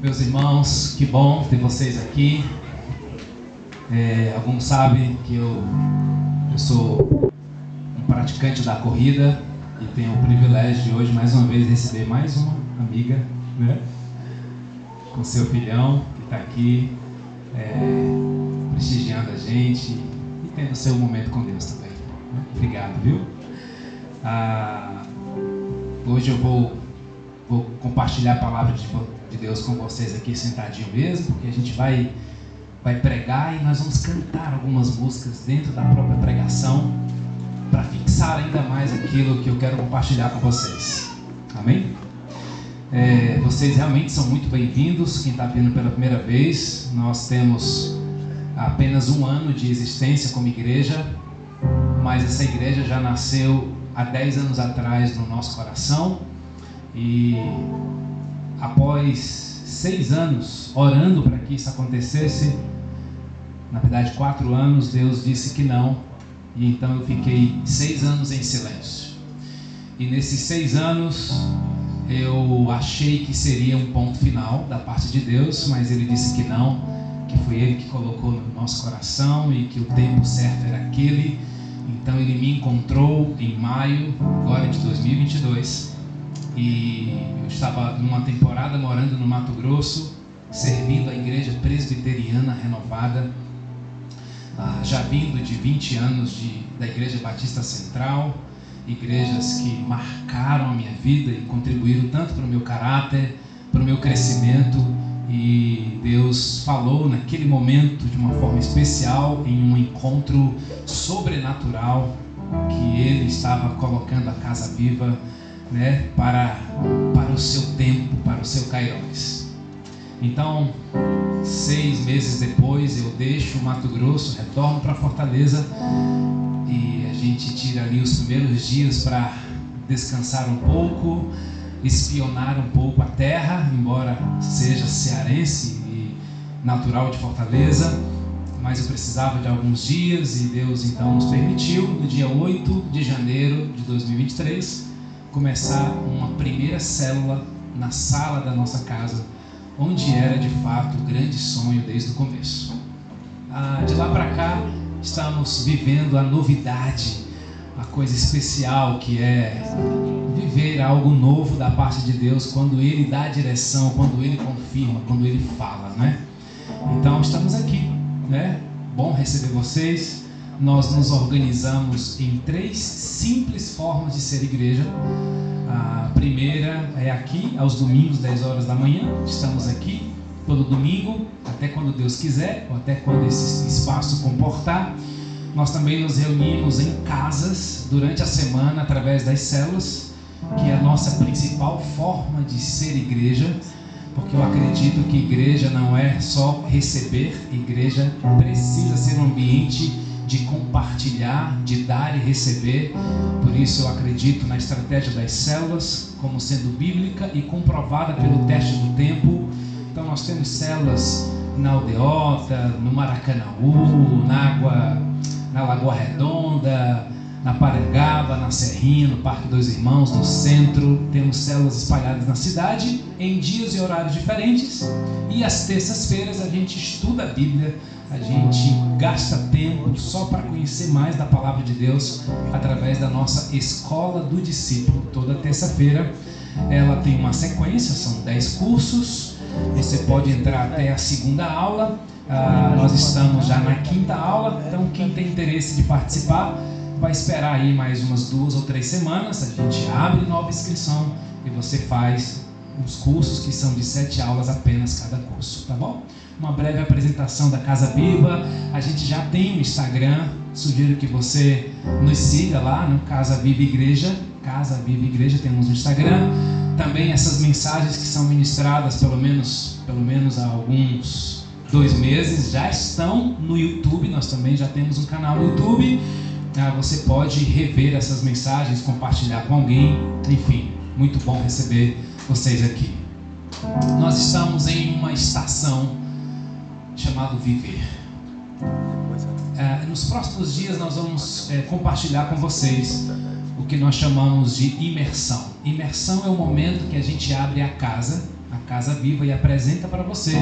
Meus irmãos, que bom ter vocês aqui. Alguns sabem que eu sou um praticante da corrida e tenho o privilégio de hoje mais uma vez receber mais uma amiga, né? Com seu filhão que está aqui prestigiando a gente e tendo seu momento com Deus também, né? Obrigado, viu? Hoje eu vou compartilhar a palavra de Deus com vocês aqui sentadinho mesmo, porque a gente vai pregar e nós vamos cantar algumas músicas dentro da própria pregação para fixar ainda mais aquilo que eu quero compartilhar com vocês. Amém? Vocês realmente são muito bem-vindos. Quem está vindo pela primeira vez, nós temos apenas 1 ano de existência como igreja, mas essa igreja já nasceu há 10 anos atrás no nosso coração. E após 6 anos orando para que isso acontecesse, na verdade 4 anos, Deus disse que não, e então eu fiquei 6 anos em silêncio. E nesses 6 anos eu achei que seria um ponto final da parte de Deus, mas Ele disse que não, que foi Ele que colocou no nosso coração e que o tempo certo era aquele. Então Ele me encontrou em maio agora de 2022. E eu estava numa temporada morando no Mato Grosso, servindo a igreja presbiteriana renovada, já vindo de 20 anos da Igreja Batista Central, igrejas que marcaram a minha vida e contribuíram tanto para o meu caráter, para o meu crescimento. E Deus falou naquele momento de uma forma especial, em um encontro sobrenatural, que Ele estava colocando a Casa Viva, né, para o seu tempo, para o seu kairos. Então, 6 meses depois, eu deixo o Mato Grosso, retorno para Fortaleza e a gente tira ali os primeiros dias para descansar um pouco, espionar um pouco a terra, embora seja cearense e natural de Fortaleza, mas eu precisava de alguns dias e Deus então nos permitiu, no dia 8 de janeiro de 2023, começar uma primeira célula na sala da nossa casa, onde era de fato o grande sonho desde o começo. De lá para cá, estamos vivendo a novidade, a coisa especial que é viver algo novo da parte de Deus, quando Ele dá a direção, quando Ele confirma, quando Ele fala, né? Então estamos aqui, né? Bom receber vocês. Nós nos organizamos em 3 simples formas de ser igreja. A primeira é aqui, aos domingos, 10 horas da manhã. Estamos aqui todo domingo, até quando Deus quiser, ou até quando esse espaço comportar. Nós também nos reunimos em casas durante a semana, através das células, que é a nossa principal forma de ser igreja, porque eu acredito que igreja não é só receber, igreja precisa ser um ambiente de compartilhar, de dar e receber. Por isso eu acredito na estratégia das células como sendo bíblica e comprovada pelo teste do tempo. Então nós temos células na Aldeota, no Maracanaú, na Lagoa Redonda, na Parangaba, na Serrinha, no Parque Dois Irmãos, no centro. Temos células espalhadas na cidade, em dias e horários diferentes. E às terças-feiras a gente estuda a Bíblia, a gente gasta tempo só para conhecer mais da Palavra de Deus através da nossa Escola do Discípulo. Toda terça-feira ela tem uma sequência, são 10 cursos. Você pode entrar até a 2ª aula. Nós estamos já na 5ª aula, então quem tem interesse de participar vai esperar aí mais umas 2 ou 3 semanas. A gente abre nova inscrição e você faz os cursos, que são de 7 aulas apenas cada curso, tá bom? Uma breve apresentação da Casa Viva. A gente já tem um Instagram, sugiro que você nos siga lá no Casa Viva Igreja. Casa Viva Igreja, temos um Instagram. Também essas mensagens que são ministradas pelo menos há alguns 2 meses já estão no YouTube. Nós também já temos um canal no YouTube. Você pode rever essas mensagens, compartilhar com alguém. Enfim, muito bom receber vocês aqui. Nós estamos em uma estação chamada Viver. Nos próximos dias nós vamos compartilhar com vocês o que nós chamamos de imersão. Imersão é o momento que a gente abre a casa, a Casa Viva, e apresenta para você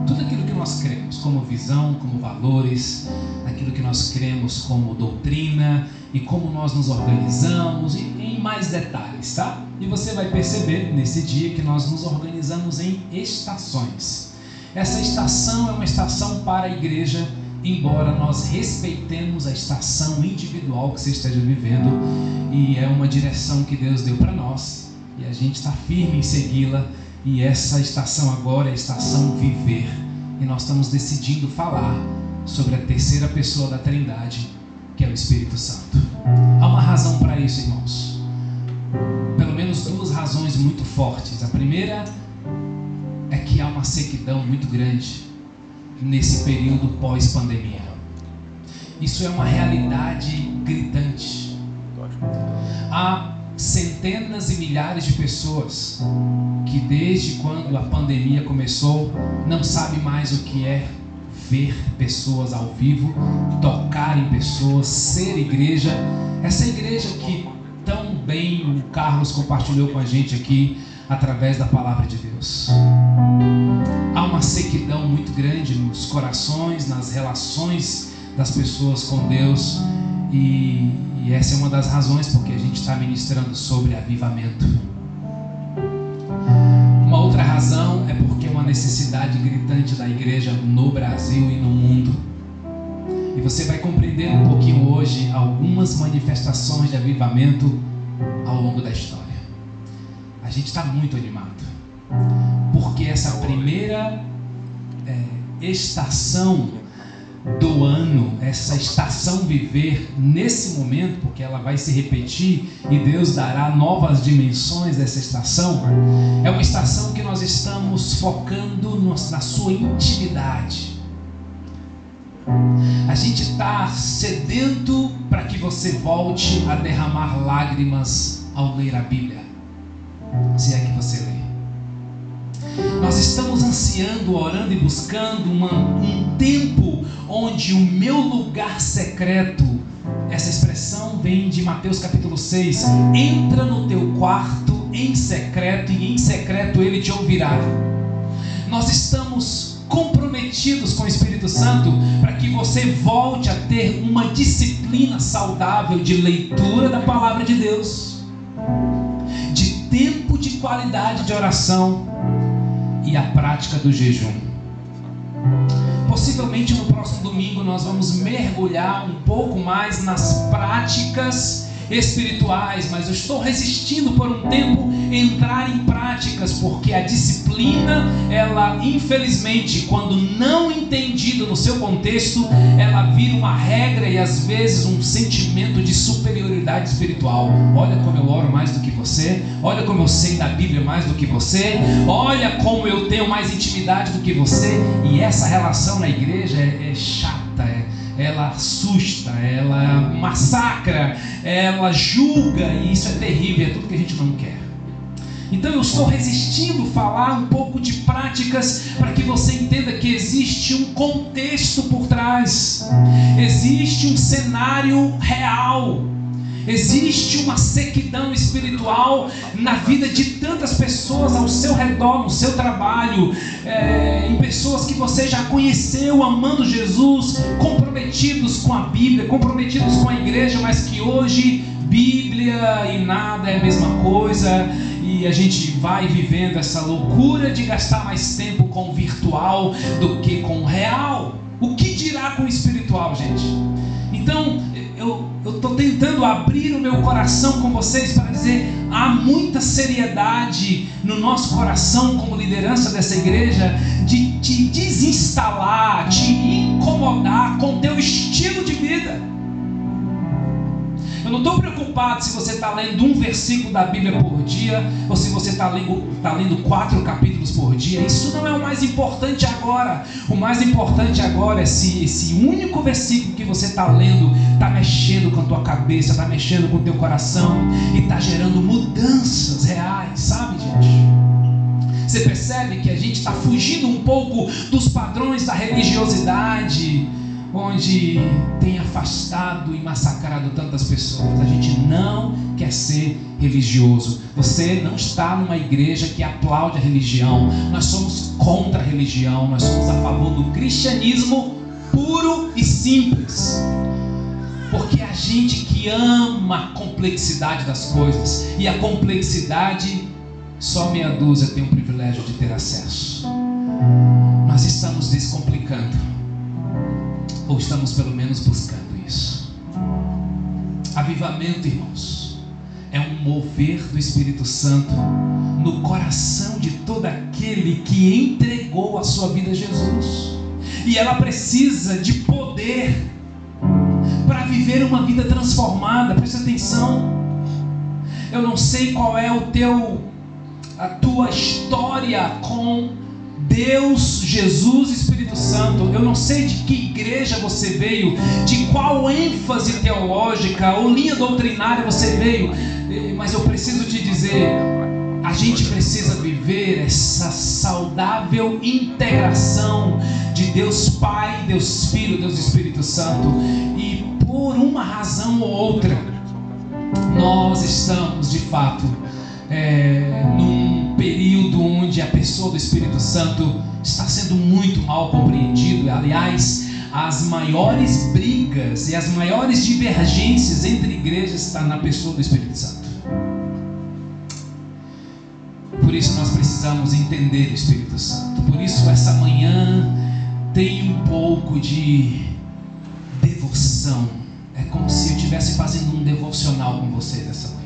tudo aquilo que nós cremos, como visão, como valores, aquilo que nós cremos como doutrina e como nós nos organizamos, e em mais detalhes, tá? E você vai perceber nesse dia que nós nos organizamos em estações. Essa estação é uma estação para a igreja, embora nós respeitemos a estação individual que você esteja vivendo, e é uma direção que Deus deu para nós, e a gente está firme em segui-la, e essa estação agora é a estação Viver, e nós estamos decidindo falar sobre a terceira pessoa da Trindade, que é o Espírito Santo. Há uma razão para isso, irmãos, pelo menos duas razões muito fortes. A primeira é que há uma sequidão muito grande nesse período pós-pandemia. Isso é uma realidade gritante. Há centenas e milhares de pessoas que desde quando a pandemia começou não sabem mais o que é ver pessoas ao vivo, tocar em pessoas, ser igreja. Essa igreja que tão bem o Carlos compartilhou com a gente aqui através da palavra de Deus. Há uma sequidão muito grande nos corações, nas relações das pessoas com Deus, e essa é uma das razões porque a gente está ministrando sobre avivamento. Uma outra razão é porque é uma necessidade gritante da igreja no Brasil e no mundo. E você vai compreender um pouquinho hoje algumas manifestações de avivamento ao longo da história. A gente está muito animado, porque essa primeira estação do ano, essa estação Viver, nesse momento, porque ela vai se repetir e Deus dará novas dimensões dessa estação, é uma estação que nós estamos focando na sua intimidade. A gente está sedento para que você volte a derramar lágrimas ao ler a Bíblia, se é que você lê. Nós estamos ansiando, orando e buscando um tempo onde o meu lugar secreto, essa expressão vem de Mateus capítulo 6, entra no teu quarto em secreto e em secreto ele te ouvirá. Nós estamos comprometidos com o Espírito Santo para que você volte a ter uma disciplina saudável de leitura da palavra de Deus, de tempo de qualidade de oração e a prática do jejum. Possivelmente no próximo domingo nós vamos mergulhar um pouco mais nas práticas espirituais, mas eu estou resistindo por um tempo entrar em práticas, porque a disciplina, ela infelizmente, quando não entendida no seu contexto, ela vira uma regra e às vezes um sentimento de superioridade espiritual. Olha como eu oro mais do que você, olha como eu sei da Bíblia mais do que você, olha como eu tenho mais intimidade do que você. E essa relação na igreja é chata, ela assusta, ela massacra, ela julga, e isso é terrível, é tudo que a gente não quer. Então eu estou resistindo falar um pouco de práticas para que você entenda que existe um contexto por trás, existe um cenário real, existe uma sequidão espiritual na vida de tantas pessoas ao seu redor, no seu trabalho, em pessoas que você já conheceu, amando Jesus, comprometidos com a Bíblia, comprometidos com a igreja, mas que hoje Bíblia e nada é a mesma coisa, e a gente vai vivendo essa loucura de gastar mais tempo com o virtual do que com o real. O que dirá com o espiritual, gente? Então eu estou tentando abrir o meu coração com vocês para dizer, há muita seriedade no nosso coração como liderança dessa igreja de te desinstalar, te incomodar com o teu estilo de vida. Eu não estou preocupado se você está lendo um versículo da Bíblia por dia ou se você está lendo 4 capítulos por dia. Isso não é o mais importante agora. O mais importante agora é se esse único versículo que você está lendo está mexendo com a tua cabeça, está mexendo com o teu coração e está gerando mudanças reais, sabe, gente? Você percebe que a gente está fugindo um pouco dos padrões da religiosidade, onde tem afastado e massacrado tantas pessoas. A gente não quer ser religioso. Você não está numa igreja que aplaude a religião. Nós somos contra a religião. Nós somos a favor do cristianismo puro e simples. Porque a gente que ama a complexidade das coisas, e a complexidade só meia dúzia tem o privilégio de ter acesso. Nós estamos descomplicando, ou estamos pelo menos buscando isso. Avivamento, irmãos, é um mover do Espírito Santo no coração de todo aquele que entregou a sua vida a Jesus. E ela precisa de poder para viver uma vida transformada. Presta atenção. Eu não sei qual é a tua história com Deus, Jesus e Espírito Santo. Eu não sei de que igreja você veio, de qual ênfase teológica ou linha doutrinária você veio, mas eu preciso te dizer, a gente precisa viver essa saudável integração de Deus Pai, Deus Filho, Deus Espírito Santo. E por uma razão ou outra, nós estamos de fato num período onde a pessoa do Espírito Santo está sendo muito mal compreendido. Aliás, as maiores brigas e as maiores divergências entre igrejas estão na pessoa do Espírito Santo. Por isso nós precisamos entender o Espírito Santo. Por isso essa manhã tem um pouco de devoção. É como se eu estivesse fazendo um devocional com vocês essa manhã.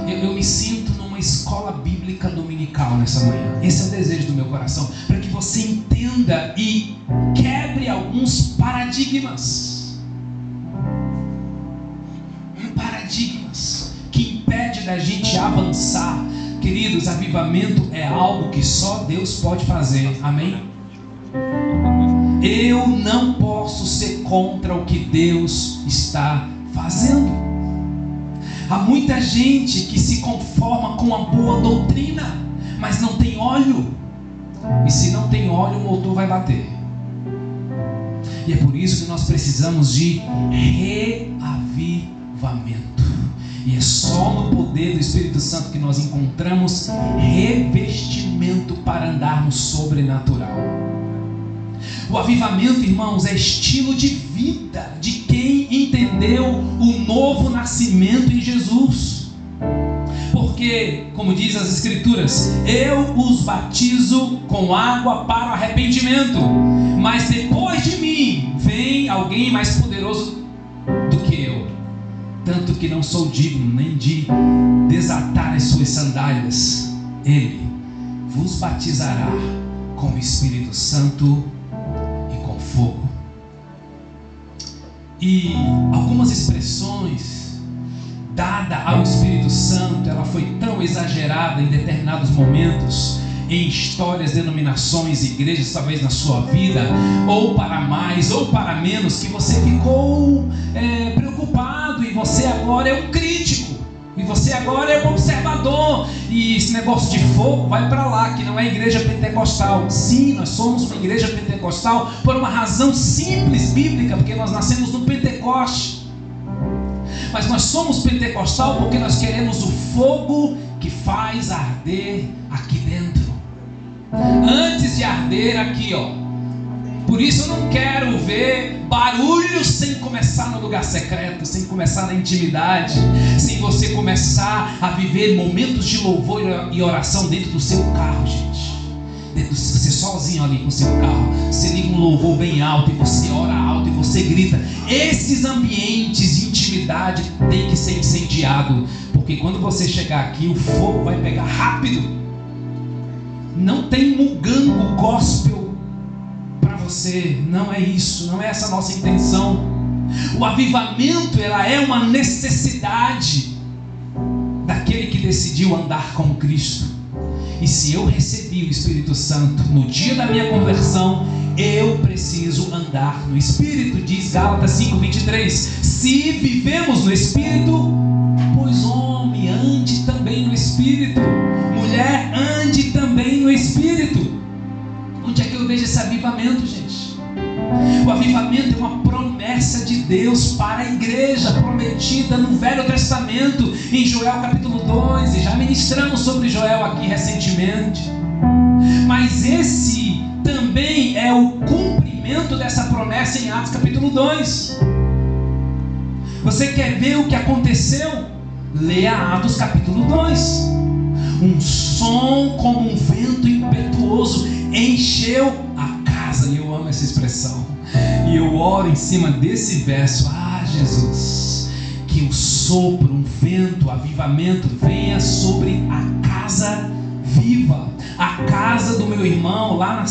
Eu me sinto numa escola bíblica dominical nessa manhã. Esse é o desejo do meu coração, para que você entenda e quebre alguns paradigmas. Paradigmas que impedem da gente avançar. Queridos, avivamento é algo que só Deus pode fazer. Amém? Eu não posso ser contra o que Deus está fazendo. Há muita gente que se conforma com a boa doutrina, mas não tem óleo. E se não tem óleo, o motor vai bater. E é por isso que nós precisamos de reavivamento. E é só no poder do Espírito Santo que nós encontramos revestimento para andarmos sobrenatural. O avivamento, irmãos, é estilo de vida de quem entendeu o novo nascimento em Jesus. Porque, como diz as Escrituras, eu os batizo com água para o arrependimento, mas depois de mim vem alguém mais poderoso do que eu, tanto que não sou digno nem de desatar as suas sandálias. Ele vos batizará com o Espírito Santo e com fogo. E algumas expressões dadas ao Espírito Santo, ela foi tão exagerada em determinados momentos, em histórias, denominações, igrejas, talvez na sua vida, ou para mais ou para menos, que você ficou preocupado, e você agora é um crítico, e você agora é um observador, e esse negócio de fogo vai para lá, que não é igreja pentecostal. Sim, nós somos uma igreja pentecostal por uma razão simples bíblica, porque nós nascemos no Pentecoste. Mas nós somos pentecostal porque nós queremos o fogo que faz arder aqui dentro, antes de arder aqui, ó. Por isso eu não quero ver barulho sem começar no lugar secreto, sem começar na intimidade, sem você começar a viver momentos de louvor e oração dentro do seu carro, gente. Você sozinho ali com o seu carro, você liga um louvor bem alto e você ora alto e você grita. Esses ambientes de intimidade tem que ser incendiado, porque quando você chegar aqui o fogo vai pegar rápido. Não tem mugango gospel para você, não é isso, não é essa a nossa intenção. O avivamento, ela é uma necessidade daquele que decidiu andar com Cristo. E se eu recebi o Espírito Santo no dia da minha conversão, eu preciso andar no Espírito. Diz Gálatas 5:23, se vivemos no Espírito, pois homem, ande também no Espírito, mulher, ande também no Espírito. Onde é que eu vejo esse avivamento, gente? O avivamento é uma promessa de Deus para a igreja, prometida no Velho Testamento, em Joel capítulo 2, e já ministramos sobre Joel aqui recentemente. Mas esse também é o cumprimento dessa promessa em Atos capítulo 2. Você quer ver o que aconteceu? Leia Atos capítulo 2. Um som como um vento impetuoso encheu a casa. E eu amo essa expressão. E eu oro em cima desse verso. Ah, Jesus, que o sopro, um vento, avivamento venha sobre a casa viva, a casa do meu irmão, lá no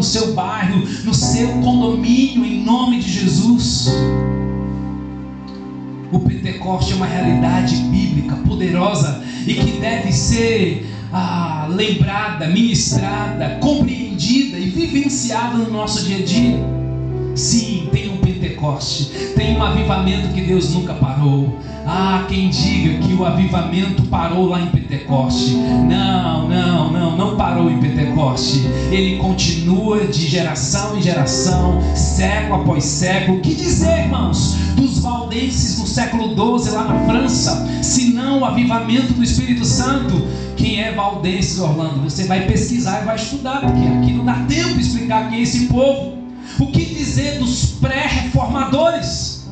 seu bairro, no seu condomínio, em nome de Jesus. O Pentecoste é uma realidade bíblica poderosa e que deve ser lembrada, ministrada, compreendida e vivenciada no nosso dia a dia. Sim, tem um Pentecoste, tem um avivamento que Deus nunca parou. Quem diga que o avivamento parou lá em Pentecoste. Não parou em Pentecoste. Ele continua de geração em geração, século após século. O que dizer, irmãos, dos valdenses no século XII lá na França, se não o avivamento do Espírito Santo? Quem é valdenses, Orlando? Você vai pesquisar e vai estudar, porque aqui não dá tempo de explicar quem é esse povo. O que dizer dos pré-reformadores?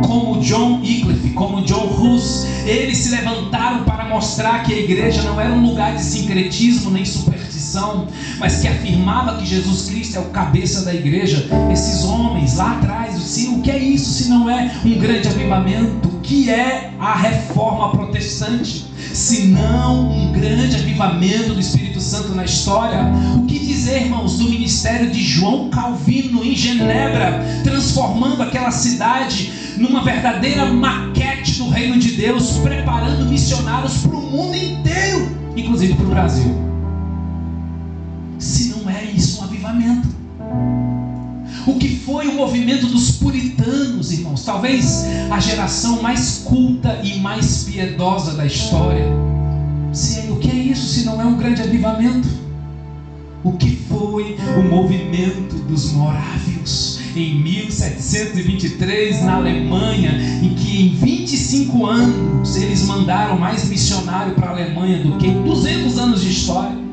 Como John Wycliffe, como John Hus, eles se levantaram para mostrar que a igreja não era um lugar de sincretismo nem superstição, mas que afirmava que Jesus Cristo é o cabeça da igreja. Esses homens lá atrás, o que é isso se não é um grande avivamento? O que é a reforma protestante se não um grande avivamento do Espírito Santo na história? O que dizer, irmãos, do ministério de João Calvino em Genebra, transformando aquela cidade numa verdadeira maquete do reino de Deus, preparando missionários para o mundo inteiro, inclusive para o Brasil? Se não é isso um avivamento? O que foi o movimento dos puritanos, irmãos? Talvez a geração mais culta e mais piedosa da história. O que é isso se não é um grande avivamento? O que foi o movimento dos morávios em 1723 na Alemanha, em que em 25 anos eles mandaram mais missionário para a Alemanha do que em 200 anos de história?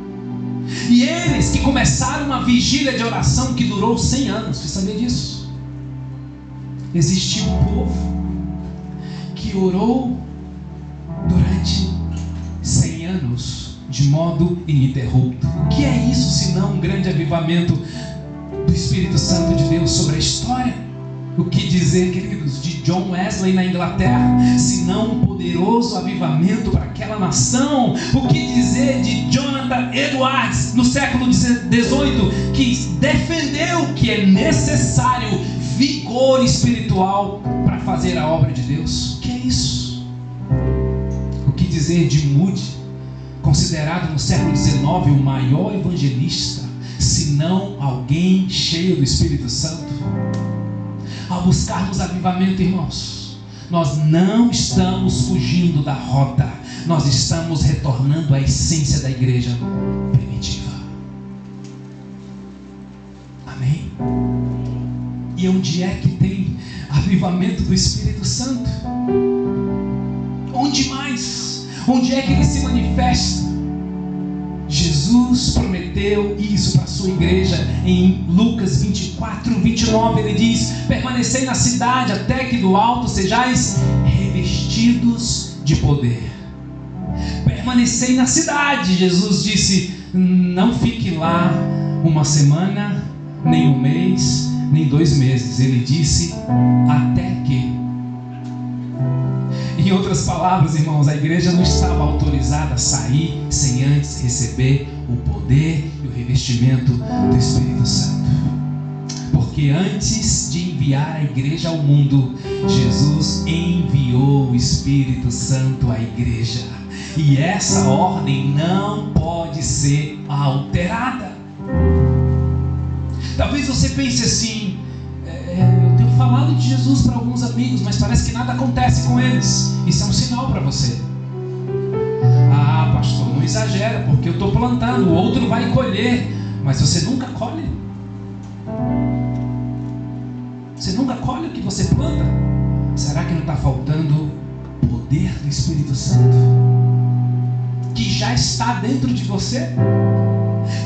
E eles que começaram uma vigília de oração que durou 100 anos. Você sabia disso? Existiu um povo que orou durante 100 anos de modo ininterrupto. O que é isso senão um grande avivamento do Espírito Santo de Deus sobre a história? O que dizer, queridos, de John Wesley na Inglaterra, se não um poderoso avivamento para aquela nação? O que dizer de Jonathan Edwards no século XVIII, que defendeu que é necessário vigor espiritual para fazer a obra de Deus? O que é isso? O que dizer de Moody, considerado no século XIX o maior evangelista, se não alguém cheio do Espírito Santo? Ao buscarmos avivamento, irmãos, nós não estamos fugindo da rota, nós estamos retornando à essência da igreja primitiva. Amém? E onde é que tem avivamento do Espírito Santo? Onde mais? Onde é que ele se manifesta? Jesus prometeu isso para a sua igreja em Lucas 24, 29. Ele diz: permanecei na cidade até que do alto sejais revestidos de poder. Permanecei na cidade. Jesus disse: não fique lá uma semana, nem um mês, nem 2 meses. Ele disse: até que. Em outras palavras, irmãos, a igreja não estava autorizada a sair sem antes receber o poder e o revestimento do Espírito Santo. Porque antes de enviar a igreja ao mundo, Jesus enviou o Espírito Santo à igreja. E essa ordem não pode ser alterada. Talvez você pense assim: eu tenho falado de Jesus para alguns amigos, mas parece que nada acontece com eles. Isso é um sinal para você. Pastor, não exagera, porque eu estou plantando, o outro vai colher. mas você nunca colhe. Você nunca colhe o que você planta. Será que não está faltando o poder do Espírito Santo? Que já está dentro de você?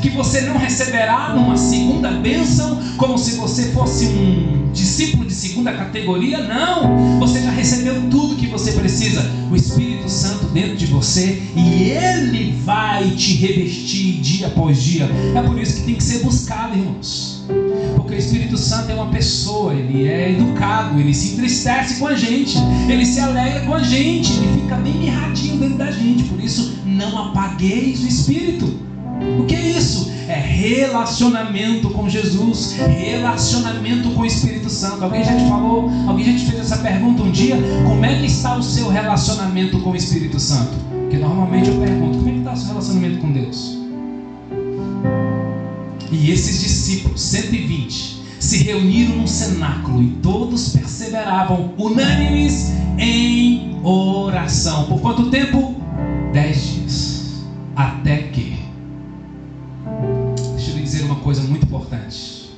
Que você não receberá uma segunda bênção, como se você fosse um discípulo de segunda categoria? Não! Você já recebeu tudo que você precisa. O Espírito Santo dentro de você, e Ele vai te revestir dia após dia. É por isso que tem que ser buscado, irmãos. Porque o Espírito Santo é uma pessoa, ele é educado, ele se entristece com a gente, ele se alegra com a gente, ele fica bem mirradinho dentro da gente. Por isso, não apagueis o Espírito. O que é isso? É relacionamento com Jesus, relacionamento com o Espírito Santo. Alguém já te falou, alguém já te fez essa pergunta um dia? Como é que está o seu relacionamento com o Espírito Santo? Porque normalmente eu pergunto, como é que está o seu relacionamento com Deus? E esses discípulos, 120, se reuniram num cenáculo e todos perseveravam unânimes em oração. Por quanto tempo? 10 dias. Até que... Deixa eu lhe dizer uma coisa muito importante.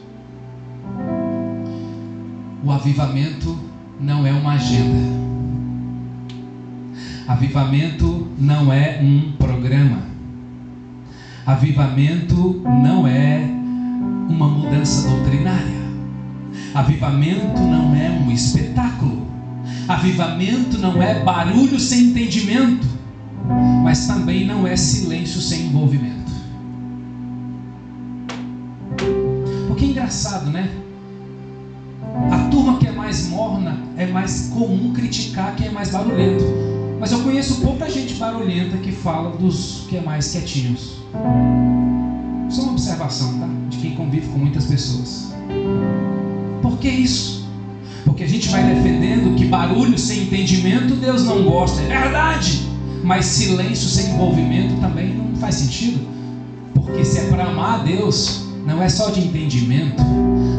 O avivamento não é uma agenda. Avivamento não é um programa. Avivamento não é uma mudança doutrinária. Avivamento não é um espetáculo. Avivamento não é barulho sem entendimento, mas também não é silêncio sem envolvimento. Porque é engraçado, né? A turma que é mais morna é mais comum criticar quem é mais barulhento. Mas eu conheço pouca gente barulhenta que fala dos que é mais quietinhos. Só uma observação, tá? De quem convive com muitas pessoas. Por que isso? Porque a gente vai defendendo que barulho sem entendimento Deus não gosta. É verdade! Mas silêncio sem envolvimento também não faz sentido. Porque se é para amar a Deus, não é só de entendimento,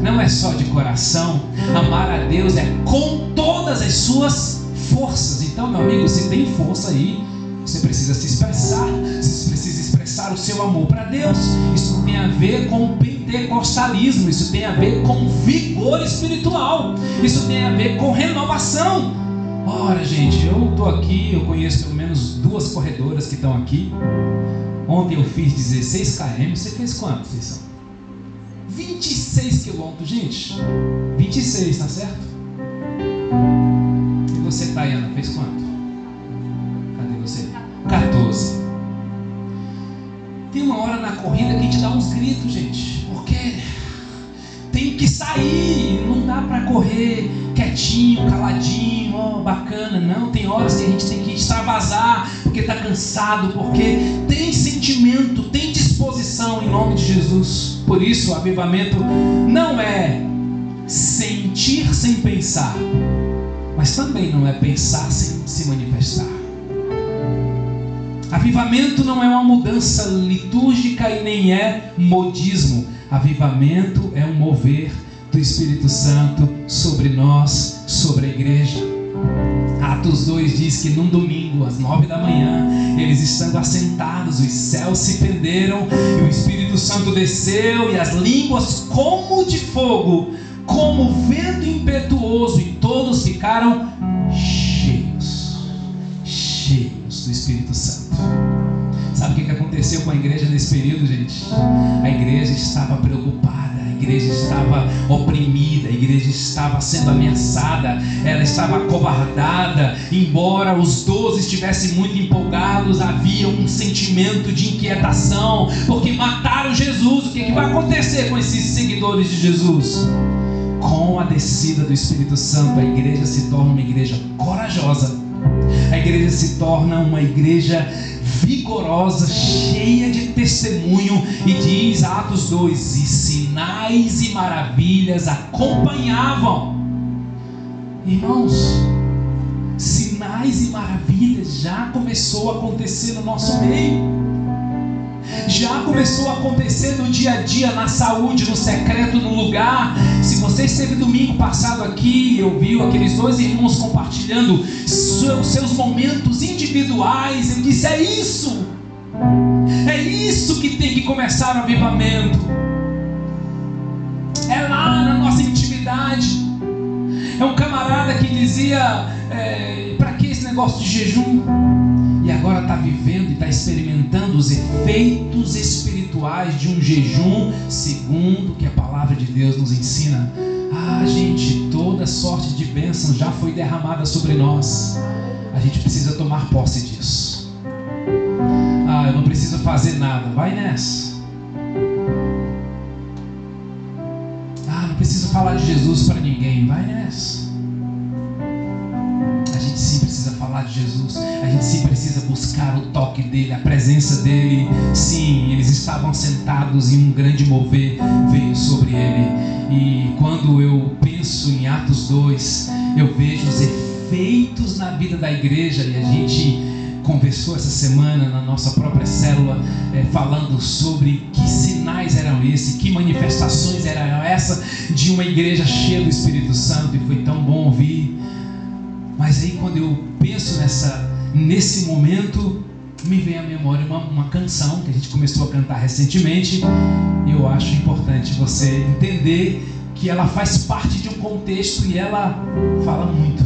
não é só de coração. Amar a Deus é com todas as suas forças. Então, meu amigo, se tem força aí, você precisa se expressar. Você precisa expressar o seu amor para Deus. Isso não tem a ver com pentecostalismo. Isso tem a ver com vigor espiritual. Isso tem a ver com renovação. Ora, gente, eu estou aqui, eu conheço pelo menos 2 corredoras que estão aqui. Ontem eu fiz 16 km. Você fez quanto, Feição? 26 quilômetros, gente. 26, tá certo? E você, Tayana, fez quanto? Cadê você? 14. Tem uma hora na corrida que a gente dá uns gritos, gente. Porque tem que sair. Não dá para correr quietinho, caladinho, bacana. Não, tem horas que a gente tem que extravasar. Porque está cansado, porque tem sentimento, tem disposição, em nome de Jesus. Por isso o avivamento não é sentir sem pensar, mas também não é pensar sem se manifestar. Avivamento não é uma mudança litúrgica e nem é modismo. Avivamento é um mover do Espírito Santo sobre nós, sobre a igreja. Atos 2 diz que num domingo, às 9 da manhã, eles estando assentados, os céus se fenderam e o Espírito Santo desceu, e as línguas como de fogo, como vento impetuoso, e todos ficaram cheios do Espírito Santo. Sabe o que aconteceu com a igreja nesse período, gente? A igreja estava preocupada, a igreja estava oprimida, a igreja estava sendo ameaçada, ela estava acovardada. Embora os 12 estivessem muito empolgados, havia um sentimento de inquietação, porque mataram Jesus. O que vai acontecer com esses seguidores de Jesus? Com a descida do Espírito Santo, a igreja se torna uma igreja corajosa, a igreja se torna uma igreja vigorosa, cheia de testemunho. E diz Atos 2: e sinais e maravilhas acompanhavam. Irmãos, sinais e maravilhas já começou a acontecer no nosso meio. Já começou a acontecer no dia a dia, na saúde, no secreto, no lugar. Se você esteve domingo passado aqui e ouviu aqueles 2 irmãos compartilhando seus momentos individuais, eu disse: é isso. É isso que tem que começar o avivamento. É lá na nossa intimidade. É um camarada que dizia, para que esse negócio de jejum? E agora está vivendo e está experimentando os efeitos espirituais de um jejum, segundo que a palavra de Deus nos ensina. Gente, toda sorte de bênção já foi derramada sobre nós. A gente precisa tomar posse disso. Eu não preciso fazer nada. Vai nessa. Não preciso falar de Jesus para ninguém. Vai nessa. A gente sim precisa falar de Jesus. A gente sim precisa buscar o toque dele, a presença dele. Sim, eles estavam sentados e um grande mover veio sobre ele. E quando eu penso em Atos 2, eu vejo os efeitos na vida da igreja. E a gente conversou essa semana na nossa própria célula, falando sobre que sinais eram esses, que manifestações eram essas de uma igreja cheia do Espírito Santo. E foi tão bom ouvir. Mas aí quando eu penso nesse momento, me vem à memória uma canção que a gente começou a cantar recentemente. E eu acho importante você entender que ela faz parte de um contexto e ela fala muito.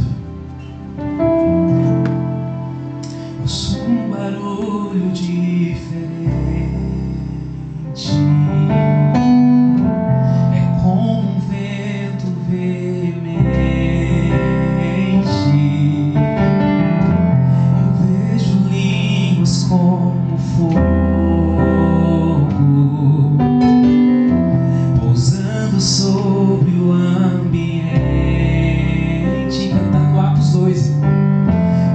Eu sou um barulho diferente, é como um vento veemente. Eu vejo línguas como fogo pousando sobre o ambiente. Cantando Atos 2.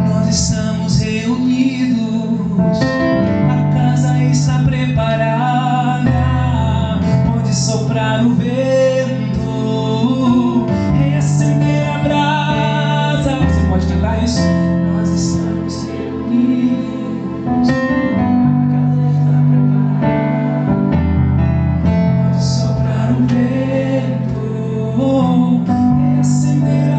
Nós estamos reunidos, a casa está preparada, pode soprar o vento, reacender a brasa. Você pode cantar isso? Nós estamos reunidos, a casa está preparada, pode soprar o vento, reacender a brasa.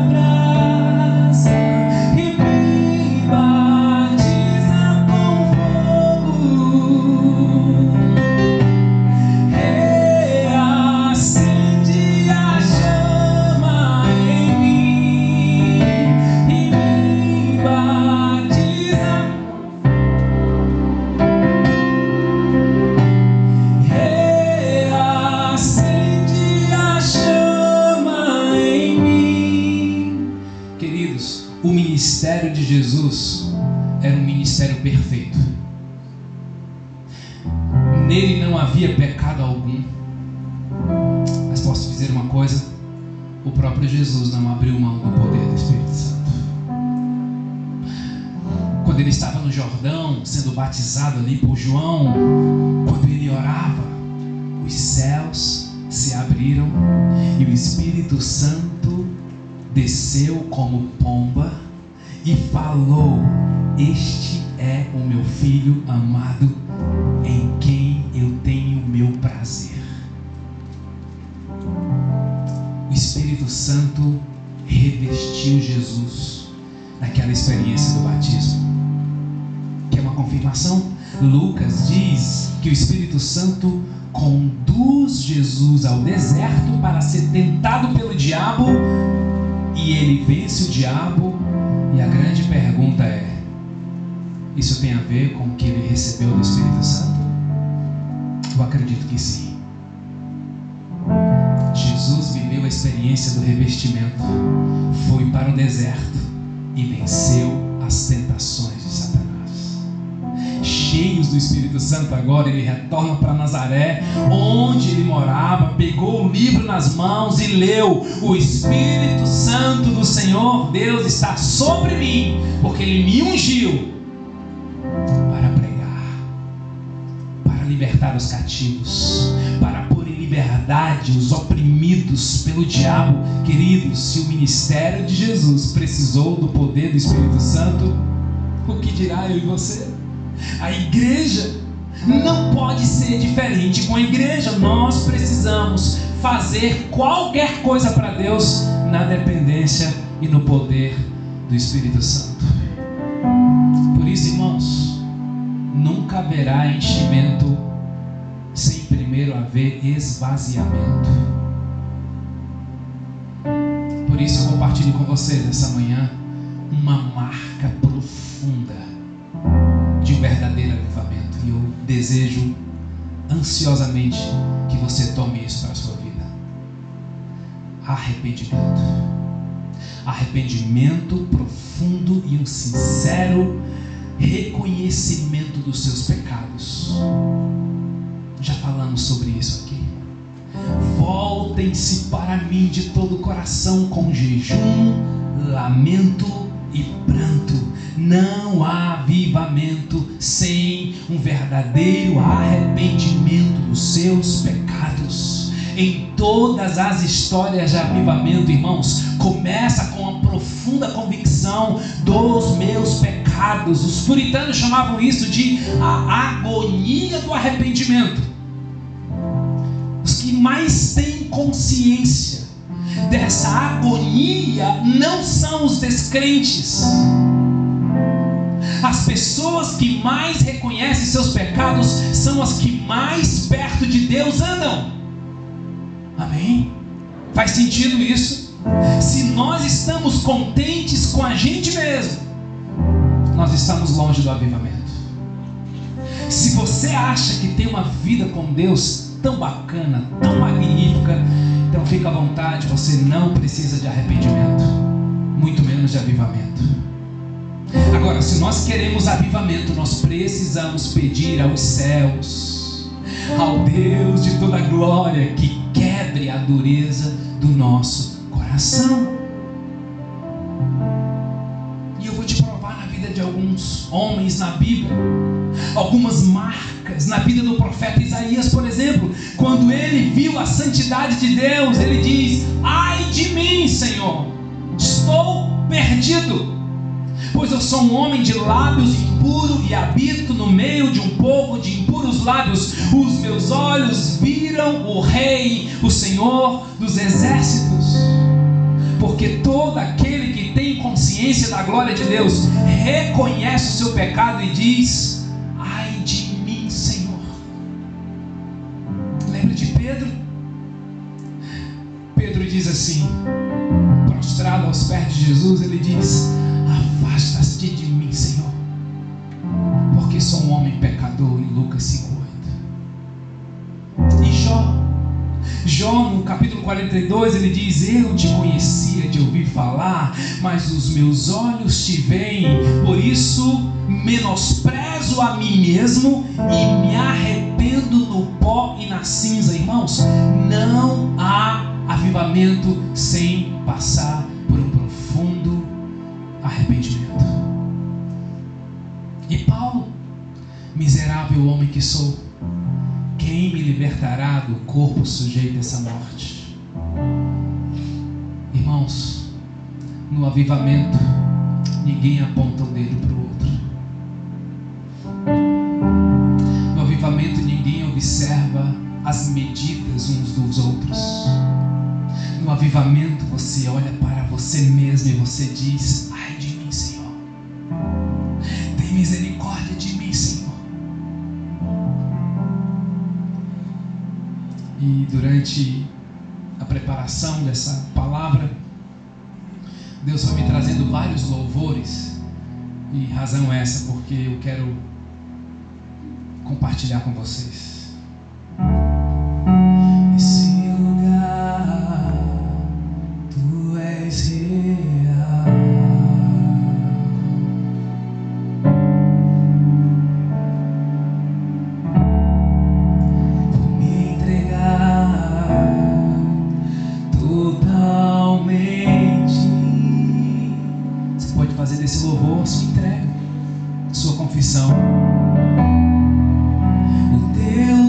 O ministério de Jesus era um ministério perfeito. Nele não havia pecado algum. Mas posso dizer uma coisa: o próprio Jesus não abriu mão do poder do Espírito Santo. Quando ele estava no Jordão, sendo batizado ali por João, quando ele orava, os céus se abriram e o Espírito Santo desceu como pomba e falou: este é o meu filho amado, em quem eu tenho meu prazer. O Espírito Santo revestiu Jesus naquela experiência do batismo. Quer uma confirmação? Lucas diz que o Espírito Santo conduz Jesus ao deserto para ser tentado pelo diabo. E ele vence o diabo. E a grande pergunta é: isso tem a ver com o que ele recebeu do Espírito Santo? Eu acredito que sim. Jesus viveu a experiência do revestimento, foi para o deserto e venceu as tentações de Satanás. Cheios do Espírito Santo, agora ele retorna para Nazaré, onde ele morava, pegou o livro nas mãos e leu: o Espírito Santo do Senhor Deus está sobre mim, porque ele me ungiu para pregar, para libertar os cativos, para pôr em liberdade os oprimidos pelo diabo. Queridos, se o ministério de Jesus precisou do poder do Espírito Santo, o que dirá eu e você? A igreja não pode ser diferente. Com a igreja nós precisamos fazer qualquer coisa para Deus na dependência e no poder do Espírito Santo. Por isso, irmãos, nunca haverá enchimento sem primeiro haver esvaziamento. Por isso eu compartilho com vocês essa manhã uma marca profunda de um verdadeiro avivamento. E eu desejo ansiosamente que você tome isso para a sua vida. Arrependimento. Arrependimento profundo e um sincero reconhecimento dos seus pecados. Já falamos sobre isso aqui. Voltem-se para mim de todo o coração com jejum, lamento e pranto. Não há avivamento sem um verdadeiro arrependimento dos seus pecados. Em todas as histórias de avivamento, irmãos, começa com a profunda convicção dos meus pecados. Os puritanos chamavam isso de a agonia do arrependimento. Os que mais têm consciência dessa agonia não são os descrentes. As pessoas que mais reconhecem seus pecados são as que mais perto de Deus andam. Amém? Faz sentido isso? Se nós estamos contentes com a gente mesmo, nós estamos longe do avivamento. Se você acha que tem uma vida com Deus tão bacana, tão magnífica, então fica à vontade, você não precisa de arrependimento, muito menos de avivamento. Agora, se nós queremos avivamento, nós precisamos pedir aos céus, ao Deus de toda glória, que quebre a dureza do nosso coração. E eu vou te provar na vida de alguns homens na Bíblia, algumas marcas na vida do profeta Isaías, por exemplo. Quando ele viu a santidade de Deus, ele diz: ai de mim, Senhor, estou perdido, pois eu sou um homem de lábios impuro e habito no meio de um povo de impuros lábios. Os meus olhos viram o Rei, o Senhor dos exércitos. Porque todo aquele que tem consciência da glória de Deus reconhece o seu pecado e diz: ai de mim, Senhor. Lembra de Pedro? Pedro diz assim, prostrado aos pés de Jesus, ele diz: afasta-te de mim, Senhor, porque sou um homem pecador. Em Lucas 5:8. E Jó, no capítulo 42, ele diz: eu te conhecia de ouvir falar, mas os meus olhos te veem, por isso menosprezo a mim mesmo e me arrependo no pó e na cinza. Irmãos, não há avivamento sem passar por um profundo arrependimento. E Paulo: miserável homem que sou, quem me libertará do corpo sujeito a essa morte? Irmãos, no avivamento, ninguém aponta o dedo para o outro. No avivamento, ninguém observa as medidas uns dos outros. No avivamento, você olha para você mesmo e você diz: ai de mim, Senhor, tem misericórdia de mim, Senhor. E durante a preparação dessa palavra, Deus foi me trazendo vários louvores, e razão essa, porque eu quero compartilhar com vocês. Esse lugar, tu és real. Vou me entregar totalmente. Você pode fazer desse louvor a sua entrega, a sua confissão. O teu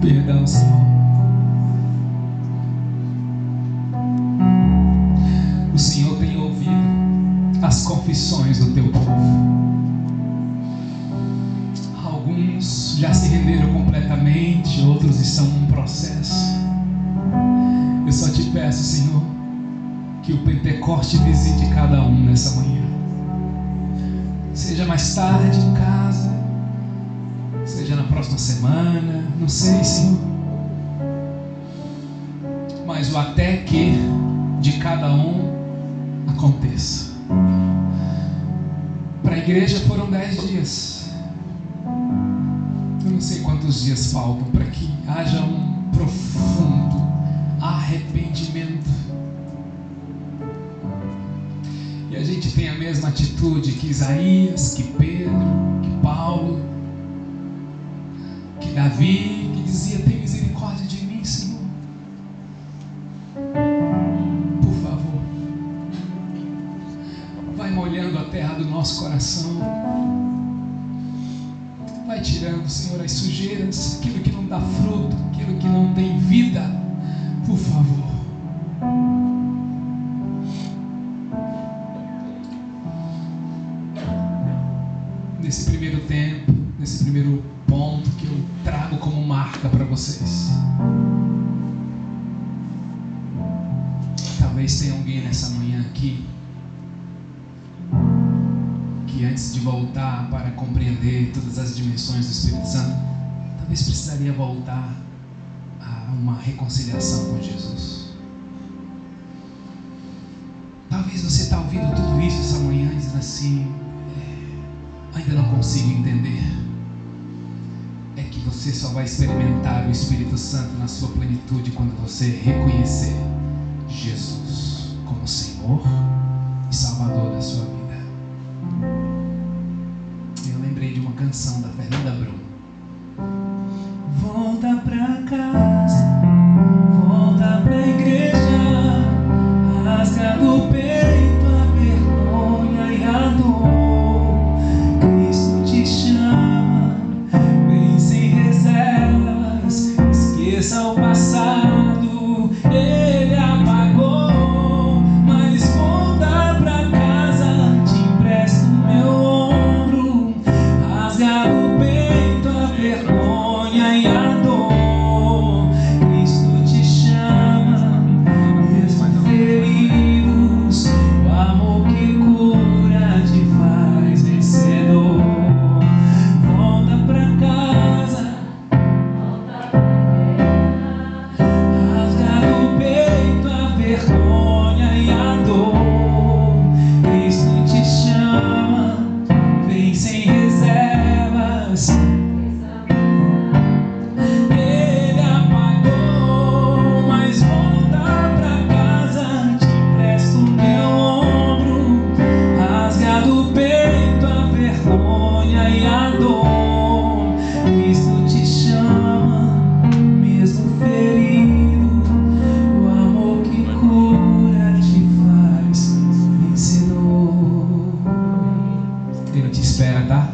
Perdão, Senhor. O Senhor tem ouvido as confissões do teu povo. Alguns já se renderam completamente, outros estão num processo. Eu só te peço, Senhor, que o Pentecoste visite cada um nessa manhã. Seja mais tarde em casa, seja na próxima semana, não sei, Senhor. Mas o até que de cada um aconteça. Para a igreja foram 10 dias. Eu não sei quantos dias faltam para que haja um profundo arrependimento. E a gente tem a mesma atitude que Isaías, que Pedro, que Paulo, que Davi, que dizia: tem misericórdia de mim, Senhor. Por favor, vai molhando a terra do nosso coração. Vai tirando, Senhor, as sujeiras, aquilo que não dá fruto, aquilo que não tem vida. Por favor. Nesse primeiro tempo, nesse primeiro ponto que eu trago como marca para vocês. Talvez tenha alguém nessa manhã aqui que antes de voltar para compreender todas as dimensões do Espírito Santo, talvez precisaria voltar a uma reconciliação com Jesus. Talvez você está ouvindo tudo isso essa manhã dizendo assim: ainda não consigo entender. É que você só vai experimentar o Espírito Santo na sua plenitude quando você reconhecer Jesus como Senhor e Salvador da sua vida. Eu lembrei de uma canção da Fernanda Brum. Volta pra casa, volta pra igreja, rasga do peito a vergonha e a dor. Cristo te chama, vem sem reservas, esqueça o passado, Ele apagou. Mas volta pra casa, te empresto meu ombro, rasga do peito a vergonha e a dor. Cristo te chama, mesmo feridos, o amor que cura te faz vencedor. Volta pra casa, rasga do peito a vergonha e a dor. Cristo te chama, vem sem reservas. Ele apagou, mas volta pra casa, te empresto meu ombro, rasga do peito a vergonha e a dor. Cristo te chama, mesmo ferido, o amor que cura te faz vencedor. Ele te espera, tá?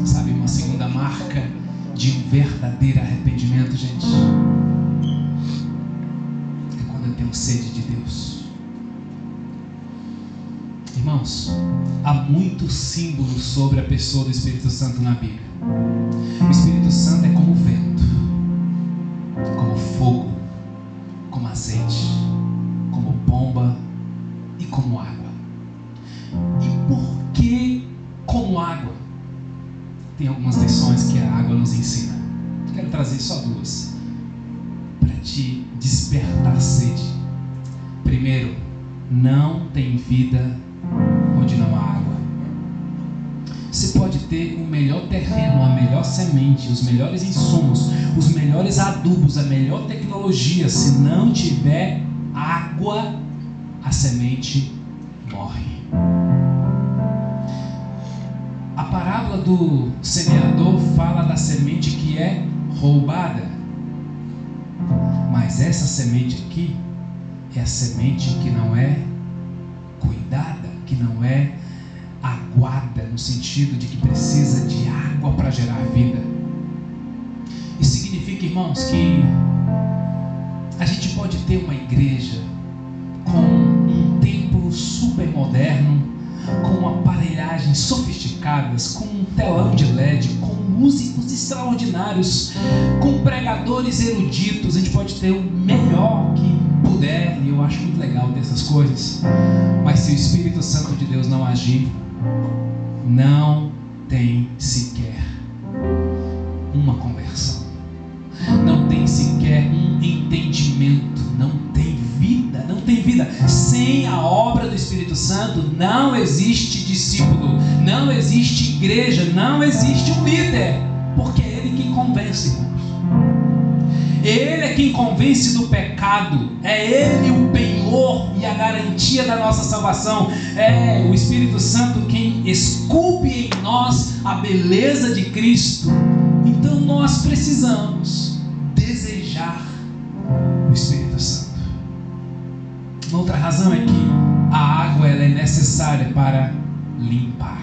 Sabe, uma segunda marca de um verdadeiro arrependimento, gente, é quando eu tenho sede de Deus. Irmãos, há muitos símbolos sobre a pessoa do Espírito Santo na Bíblia. O Espírito Santo é como vento, como fogo, como azeite, como pomba e como água. E por que como água? Tem algumas lições que a água nos ensina. Quero trazer só duas para te despertar sede. Primeiro, não tem vida onde não há água. Você pode ter o melhor terreno, a melhor semente, os melhores insumos, os melhores adubos, a melhor tecnologia. Se não tiver água, a semente morre. A parábola do semeador fala da semente que é roubada. Mas essa semente aqui é a semente que não é cuidada, que não é aguada, no sentido de que precisa de água para gerar vida. Isso significa, irmãos, que a gente pode ter uma igreja com um templo super moderno, com aparelhagens sofisticadas, com um telão de LED, com músicos extraordinários, com pregadores eruditos. A gente pode ter o melhor que puder, e eu acho muito legal dessas coisas, mas se o Espírito Santo de Deus não agir, não tem sequer uma conversão, não tem sequer um entendimento, não tem vida, não tem vida. Sem a obra do Espírito Santo não existe discípulo, não existe igreja, não existe um líder, porque é Ele quem convence, irmãos. Ele é quem convence do pecado, é Ele o penhor e a garantia da nossa salvação, é o Espírito Santo quem esculpe em nós a beleza de Cristo. Então nós precisamos desejar o Espírito Santo. Uma outra razão é que a água ela é necessária para limpar,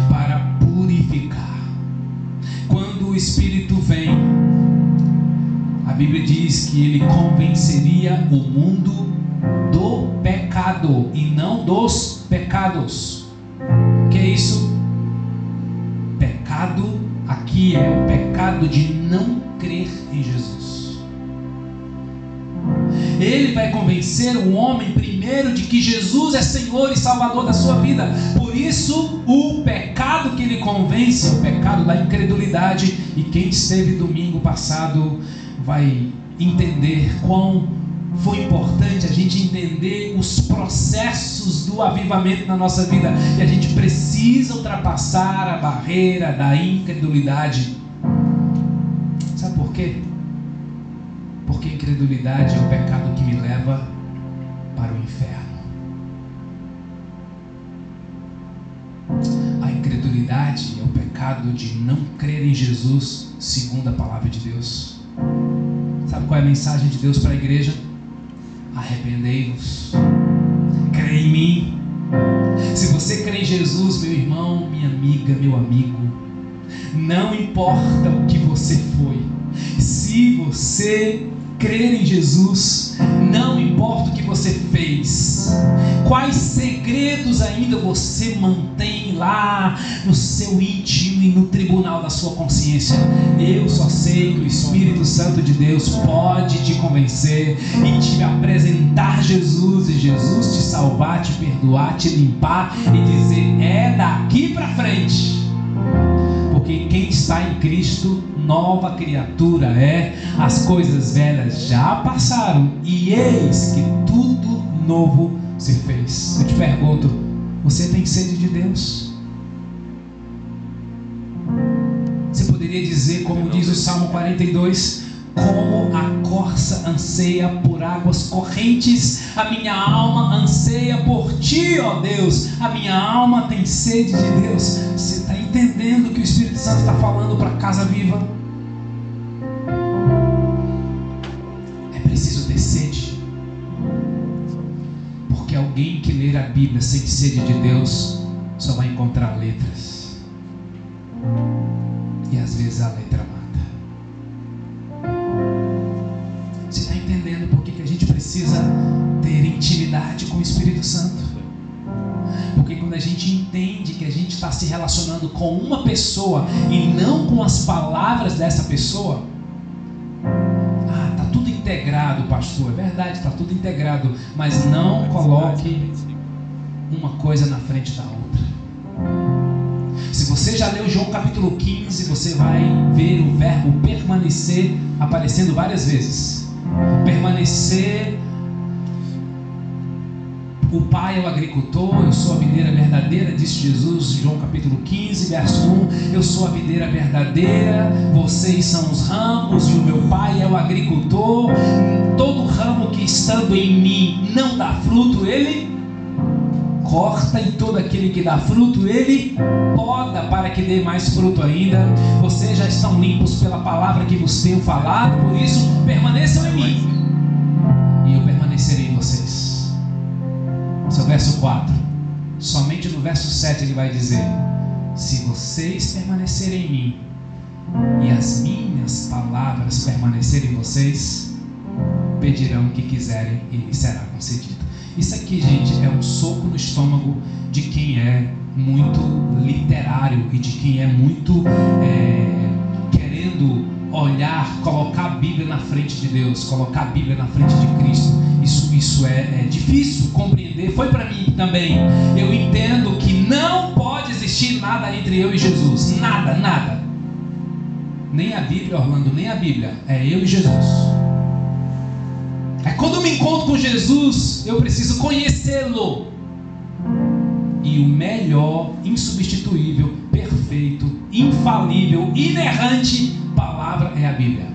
para purificar. Quando o Espírito vem, a Bíblia diz que ele convenceria o mundo do pecado e não dos pecados. O que é isso? Pecado aqui é o pecado de não crer em Jesus. Ele vai convencer o homem primeiro de que Jesus é Senhor e Salvador da sua vida. Por isso, o pecado que ele convence é o pecado da incredulidade. E quem esteve domingo passado vai entender quão foi importante a gente entender os processos do avivamento na nossa vida. E a gente precisa ultrapassar a barreira da incredulidade. Sabe por quê? Porque a incredulidade é o pecado que me leva para o inferno. A incredulidade é o pecado de não crer em Jesus segundo a palavra de Deus. Sabe qual é a mensagem de Deus para a igreja? Arrependei-vos, crê em mim. Se você crê em Jesus, meu irmão, minha amiga, meu amigo, não importa o que você foi, se você crer em Jesus, não importa o que você fez, quais segredos ainda você mantém lá no seu íntimo e no tribunal da sua consciência, eu só sei que o Espírito Santo de Deus pode te convencer e te apresentar Jesus, e Jesus te salvar, te perdoar, te limpar e dizer: é daqui para frente. Porque quem está em Cristo, nova criatura é. As coisas velhas já passaram e eis que tudo novo se fez. Eu te pergunto, você tem sede de Deus? Você poderia dizer, como diz o Salmo 42, como a corça anseia por águas correntes, a minha alma anseia por ti, ó Deus. A minha alma tem sede de Deus. Você está entendendo o que o Espírito Santo está falando para a Casa Viva? É preciso ter sede, porque alguém que ler a Bíblia sem sede de Deus só vai encontrar letras, e às vezes a letra mata. Você está entendendo por que a gente precisa ter intimidade com o Espírito Santo? Porque quando a gente entende que a gente está se relacionando com uma pessoa e não com as palavras dessa pessoa, está tudo integrado, pastor. É verdade, está tudo integrado, mas não coloque uma coisa na frente da outra. Se você já leu João capítulo 15, você vai ver o verbo permanecer aparecendo várias vezes. Permanecer. O pai é o agricultor, eu sou a videira verdadeira, disse Jesus, João capítulo 15, verso 1. Eu sou a videira verdadeira, vocês são os ramos e o meu pai é o agricultor. Todo ramo que estando em mim não dá fruto, ele corta, e todo aquele que dá fruto, ele poda para que dê mais fruto ainda. Vocês já estão limpos pela palavra que vos tenho falado, por isso permaneçam em mim e eu permanecerei em vocês. Esse é o verso 4. Somente no verso 7 ele vai dizer: se vocês permanecerem em mim e as minhas palavras permanecerem em vocês, pedirão o que quiserem e lhes será concedido. Isso aqui, gente, é um soco no estômago de quem é muito literário e de quem é muito querendo olhar, colocar a Bíblia na frente de Deus, colocar a Bíblia na frente de Cristo. Isso é difícil compreender, foi para mim também. Eu entendo que não pode existir nada entre eu e Jesus, nada. Nem a Bíblia, Orlando, nem a Bíblia, é eu e Jesus. Quando eu me encontro com Jesus, eu preciso conhecê-lo. E o melhor, insubstituível, perfeito, infalível, inerrante palavra é a Bíblia.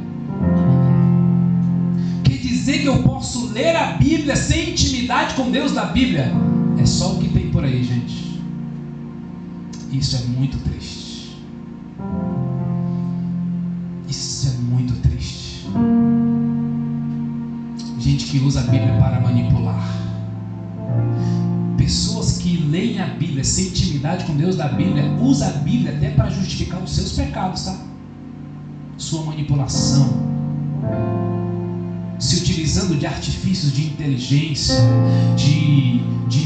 Quer dizer que eu posso ler a Bíblia sem intimidade com Deus da Bíblia? É só o que tem por aí, gente. Isso é muito triste. Isso é muito triste. Gente que usa a Bíblia para manipular. Pessoas que leem a Bíblia sem intimidade com Deus da Bíblia, usa a Bíblia até para justificar os seus pecados, tá? Sua manipulação, se utilizando de artifícios de inteligência, de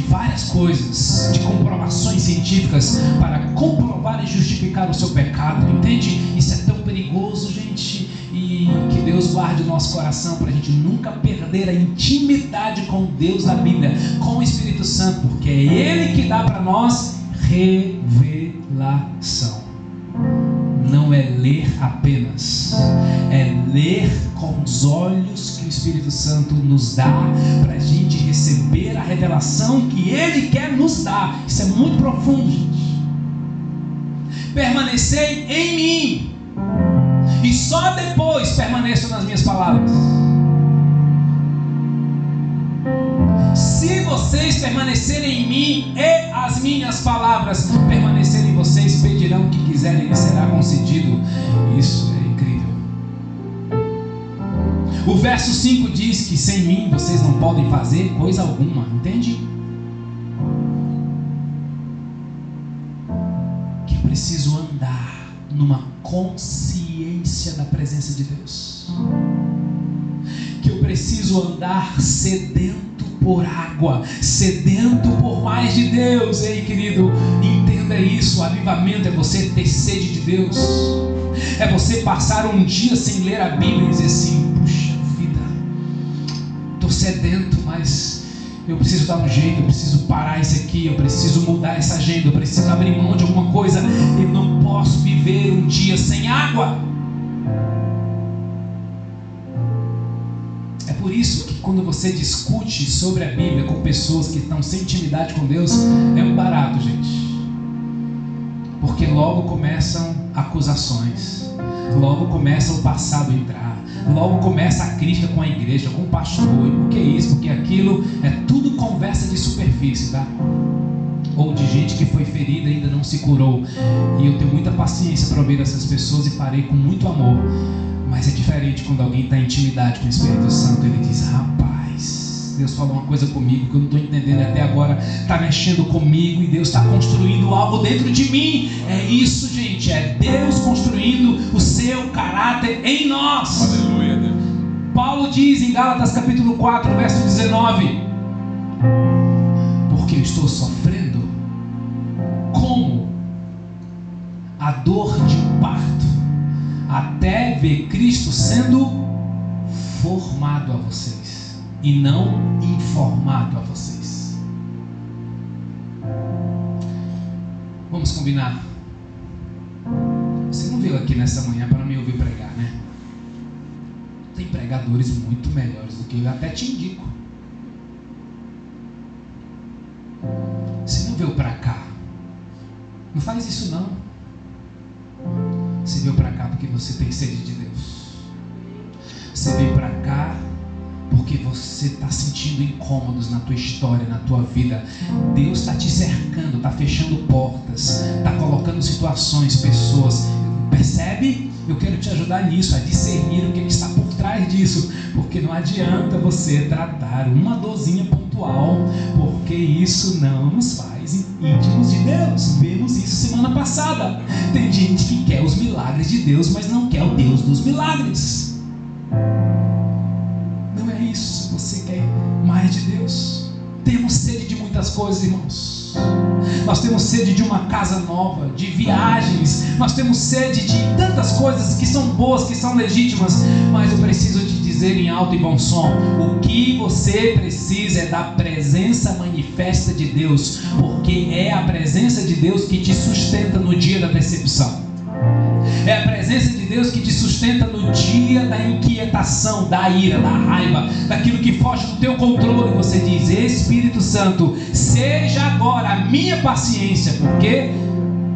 várias coisas, de comprovações científicas para comprovar e justificar o seu pecado, entende? Isso é tão perigoso, gente, e que Deus guarde o nosso coração para a gente nunca perder a intimidade com Deus da Bíblia, com o Espírito Santo, porque é Ele que dá para nós revelação. Não é ler apenas, é ler com os olhos que o Espírito Santo nos dá para a gente receber a revelação que Ele quer nos dar. Isso é muito profundo, gente. Permanecei em mim e só depois permaneçam nas minhas palavras. Se vocês permanecerem em mim e as minhas palavras permanecerem em vocês, pedirão o que quiserem e lhes será concedido. Isso é incrível. O verso 5 diz que sem mim vocês não podem fazer coisa alguma, entende? Que eu preciso andar numa consciência da presença de Deus. Que eu preciso andar sedento por água, sedento por mais de Deus. Ei, querido, entenda isso. O avivamento é você ter sede de Deus. É você passar um dia sem ler a Bíblia e dizer assim: puxa vida, estou sedento, mas eu preciso dar um jeito, eu preciso parar isso aqui, eu preciso mudar essa agenda, eu preciso abrir mão de alguma coisa. Eu não posso viver um dia sem água. É por isso que quando você discute sobre a Bíblia com pessoas que estão sem intimidade com Deus, é um barato, gente. Porque logo começam acusações, logo começa o passado a entrar, logo começa a crítica com a igreja, com o pastor, e por que isso, porque aquilo, é tudo conversa de superfície, tá? Ou de gente que foi ferida e ainda não se curou. E eu tenho muita paciência para ouvir essas pessoas e parei com muito amor. Mas é diferente quando alguém está em intimidade com o Espírito Santo. Ele diz: rapaz, Deus falou uma coisa comigo que eu não estou entendendo até agora, está mexendo comigo e Deus está construindo algo dentro de mim. É isso, gente, é Deus construindo o seu caráter em nós. Aleluia, Deus. Paulo diz em Gálatas capítulo 4, verso 19: porque eu estou sofrendo como a dor de um parto, até ver Cristo sendo formado a vocês e não informado a vocês. Vamos combinar? Você não veio aqui nessa manhã para me ouvir pregar, né? Tem pregadores muito melhores do que eu, até te indico. Você não veio para cá, não faz isso não. Você veio para cá porque você tem sede de Deus. Você veio para cá porque você está sentindo incômodos na tua história, na tua vida. Deus está te cercando, está fechando portas, está colocando situações, pessoas. Percebe? Eu quero te ajudar nisso, a discernir o que está por trás disso. Porque não adianta você tratar uma dorzinha pontual, porque isso não nos faz íntimos de Deus. Vimos isso semana passada. Tem gente que quer os milagres de Deus, mas não quer o Deus dos milagres. Não é isso. Você quer mais de Deus. Temos sede de muitas coisas, irmãos. Nós temos sede de uma casa nova, de viagens. Nós temos sede de tantas coisas que são boas, que são legítimas. Mas eu preciso te dizer em alto e bom som: o que você precisa é da presença manifesta de Deus, porque é a presença de Deus que te sustenta no dia da decepção. É a presença de Deus que te sustenta no dia da inquietação, da ira, da raiva, daquilo que foge do teu controle. Você diz: Espírito Santo, seja agora a minha paciência, porque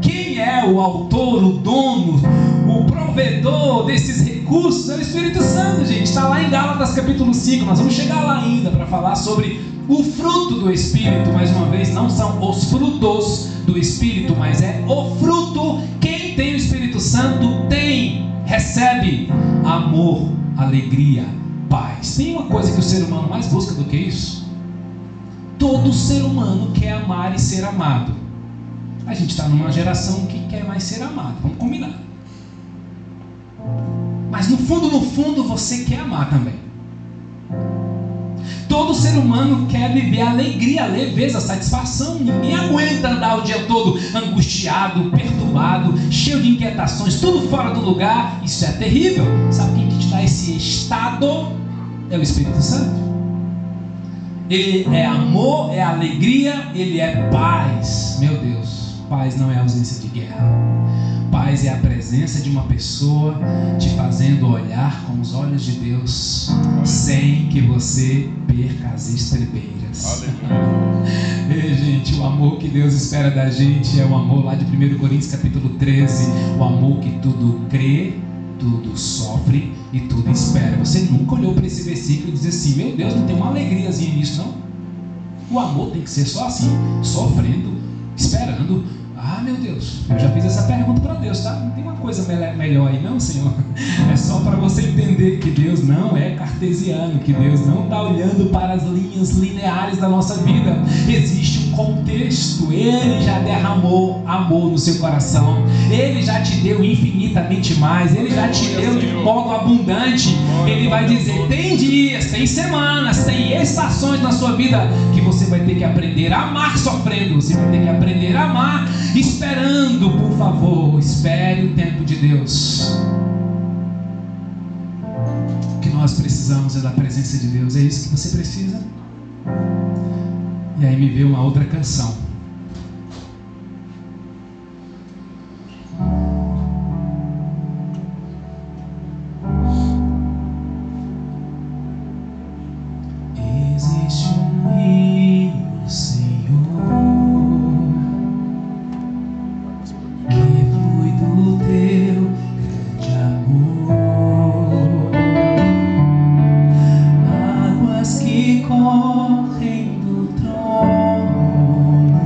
quem é o autor, o dono, o provedor desses recursos é o Espírito Santo, gente. Está lá em Gálatas capítulo 5, nós vamos chegar lá ainda para falar sobre o fruto do Espírito. Mais uma vez, não são os frutos do Espírito, mas é o fruto. Quem tem o Espírito Santo recebe amor, alegria, paz. Tem uma coisa que o ser humano mais busca do que isso? Todo ser humano quer amar e ser amado. A gente está numa geração que quer mais ser amado, vamos combinar. Mas no fundo você quer amar também. Todo ser humano quer viver a alegria, a leveza, a satisfação. Ninguém aguenta andar o dia todo angustiado, perturbado, cheio de inquietações, tudo fora do lugar. Isso é terrível. Sabe quem que te dá esse estado? É o Espírito Santo. Ele é amor, é alegria, ele é paz. Meu Deus, paz não é ausência de guerra. Paz é a presença de uma pessoa te fazendo olhar com os olhos de Deus, sem que você perca as estribeiras. Ei, gente, o amor que Deus espera da gente é o amor lá de 1 Coríntios capítulo 13. O amor que tudo crê, tudo sofre e tudo espera. Você nunca olhou para esse versículo e disse assim: meu Deus, não tem uma alegriazinha nisso, não? O amor tem que ser só assim, sofrendo, esperando. Ah, meu Deus, eu já fiz essa pergunta para Deus, tá? Não tem uma coisa melhor aí não, Senhor? É só para você entender que Deus não é cartesiano, que Deus não está olhando para as linhas lineares da nossa vida. Existe um contexto. Ele já derramou amor no seu coração. Ele já te deu infinitamente mais. Ele já te deu de modo abundante. Ele vai dizer: tem dias, tem semanas, tem estações na sua vida que você vai ter que aprender a amar sofrendo. Você vai ter que aprender a amar esperando. Por favor, espere o tempo de Deus. O que nós precisamos é da presença de Deus. É isso que você precisa. E aí me veio uma outra canção. Existe um rio, Senhor, que flui do teu grande amor, águas que correm do trono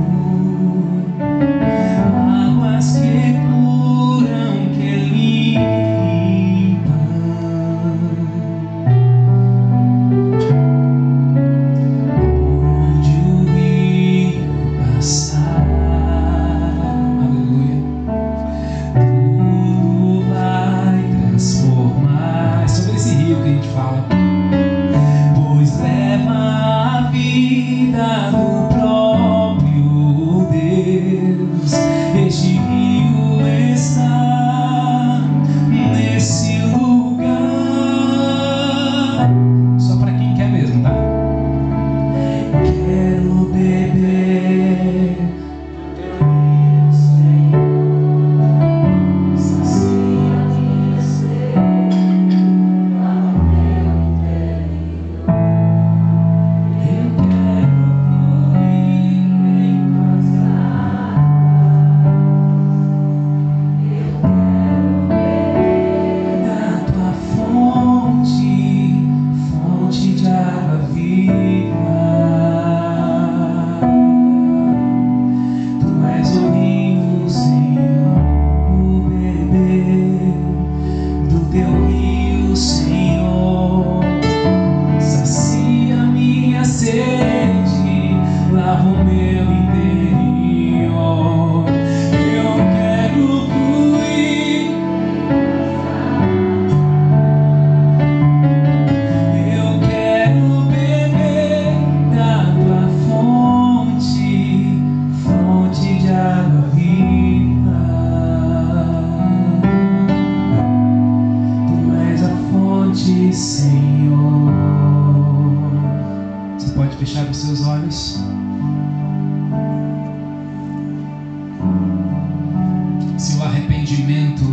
arrependimento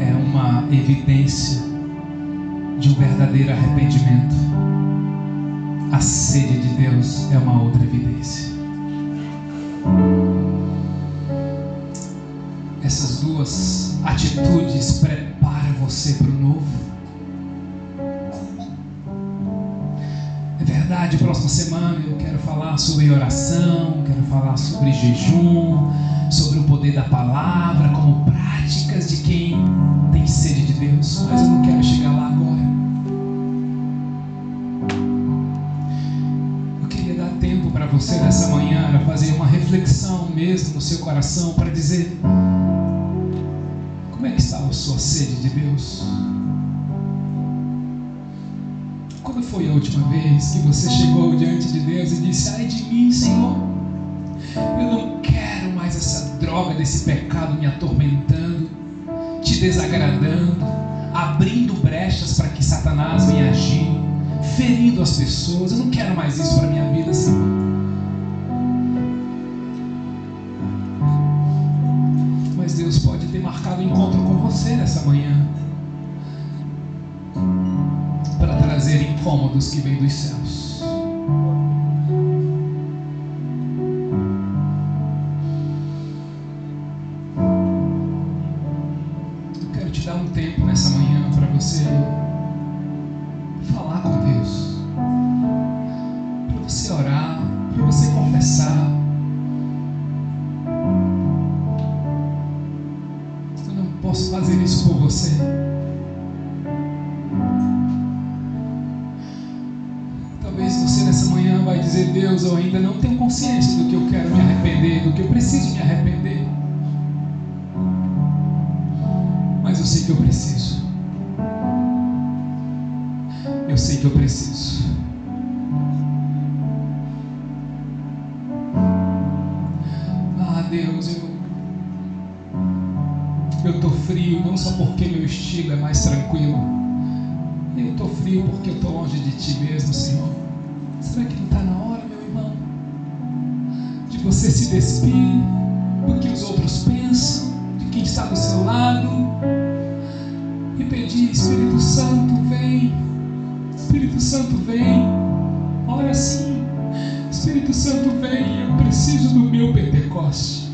é uma evidência de um verdadeiro arrependimento, a sede de Deus é uma outra evidência. Essas duas atitudes preparam você para o novo. É verdade, próxima semana eu quero falar sobre oração, quero falar sobre jejum, sobre o poder da palavra como práticas de quem tem sede de Deus, mas eu não quero chegar lá agora. Eu queria dar tempo para você nessa manhã, para fazer uma reflexão mesmo no seu coração, para dizer: como é que está a sua sede de Deus? Quando foi a última vez que você chegou diante de Deus e disse: ai de mim, Senhor, eu não quero mais essa droga desse pecado me atormentando, te desagradando, abrindo brechas para que Satanás venha agir, ferindo as pessoas. Eu não quero mais isso para a minha vida, Senhor. Mas Deus pode ter marcado um encontro com você nessa manhã para trazer incômodos que vêm dos céus. Eu quero te dar um tempo nessa manhã para você falar com Deus, para você orar, para você confessar. Eu não posso fazer isso por você. Você nessa manhã vai dizer: Deus, eu ainda não tenho consciência do que eu quero me arrepender, do que eu preciso me arrepender, mas eu sei que eu preciso. Eu sei que eu preciso. Ah, Deus, eu estou frio, não só porque meu estilo é mais tranquilo. Eu estou frio porque eu estou longe de Ti mesmo, Senhor. Será que não está na hora, meu irmão, de você se despir do que os outros pensam, de quem está do seu lado, e pedir: Espírito Santo, vem. Espírito Santo, vem. Ora sim. Espírito Santo, vem. Eu preciso do meu Pentecoste.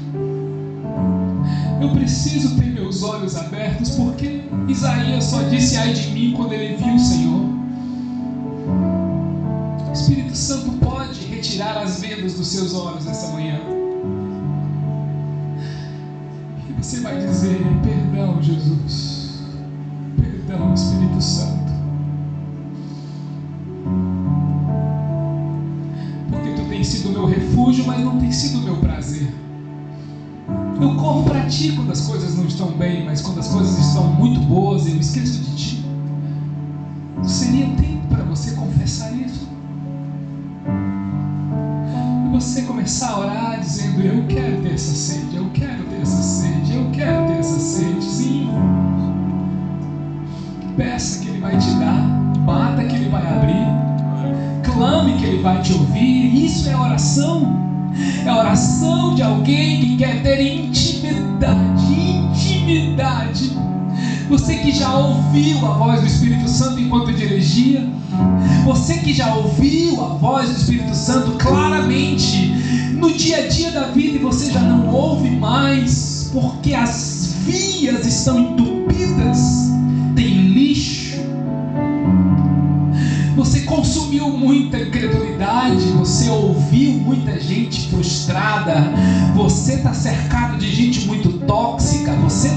Eu preciso ter meus olhos abertos, porque Isaías só disse: ai de mim, quando ele viu o Senhor. O Espírito Santo pode retirar as vendas dos seus olhos nessa manhã. E você vai dizer: perdão, Jesus. Perdão, Espírito Santo. Porque Tu tens sido o meu refúgio, mas não tens sido o meu prazer. Eu corro para Ti quando as coisas não estão bem, mas quando as coisas estão muito boas, eu esqueço de Ti. Seria tempo para você confessar isso. E você começar a orar dizendo: eu quero ter essa sede, eu quero ter essa sede, eu quero ter essa sede. Sim. Peça que Ele vai te dar, bata que Ele vai abrir, clame que Ele vai te ouvir. Isso é oração. É a oração de alguém que quer ter intimidade. Intimidade. Você que já ouviu a voz do Espírito Santo enquanto dirigia, você que já ouviu a voz do Espírito Santo claramente no dia a dia da vida, e você já não ouve mais porque as vias estão entupidas, tem lixo. Você consumiu muita incredulidade, você ouviu muita gente frustrada, você está cercado de gente muito tóxica, você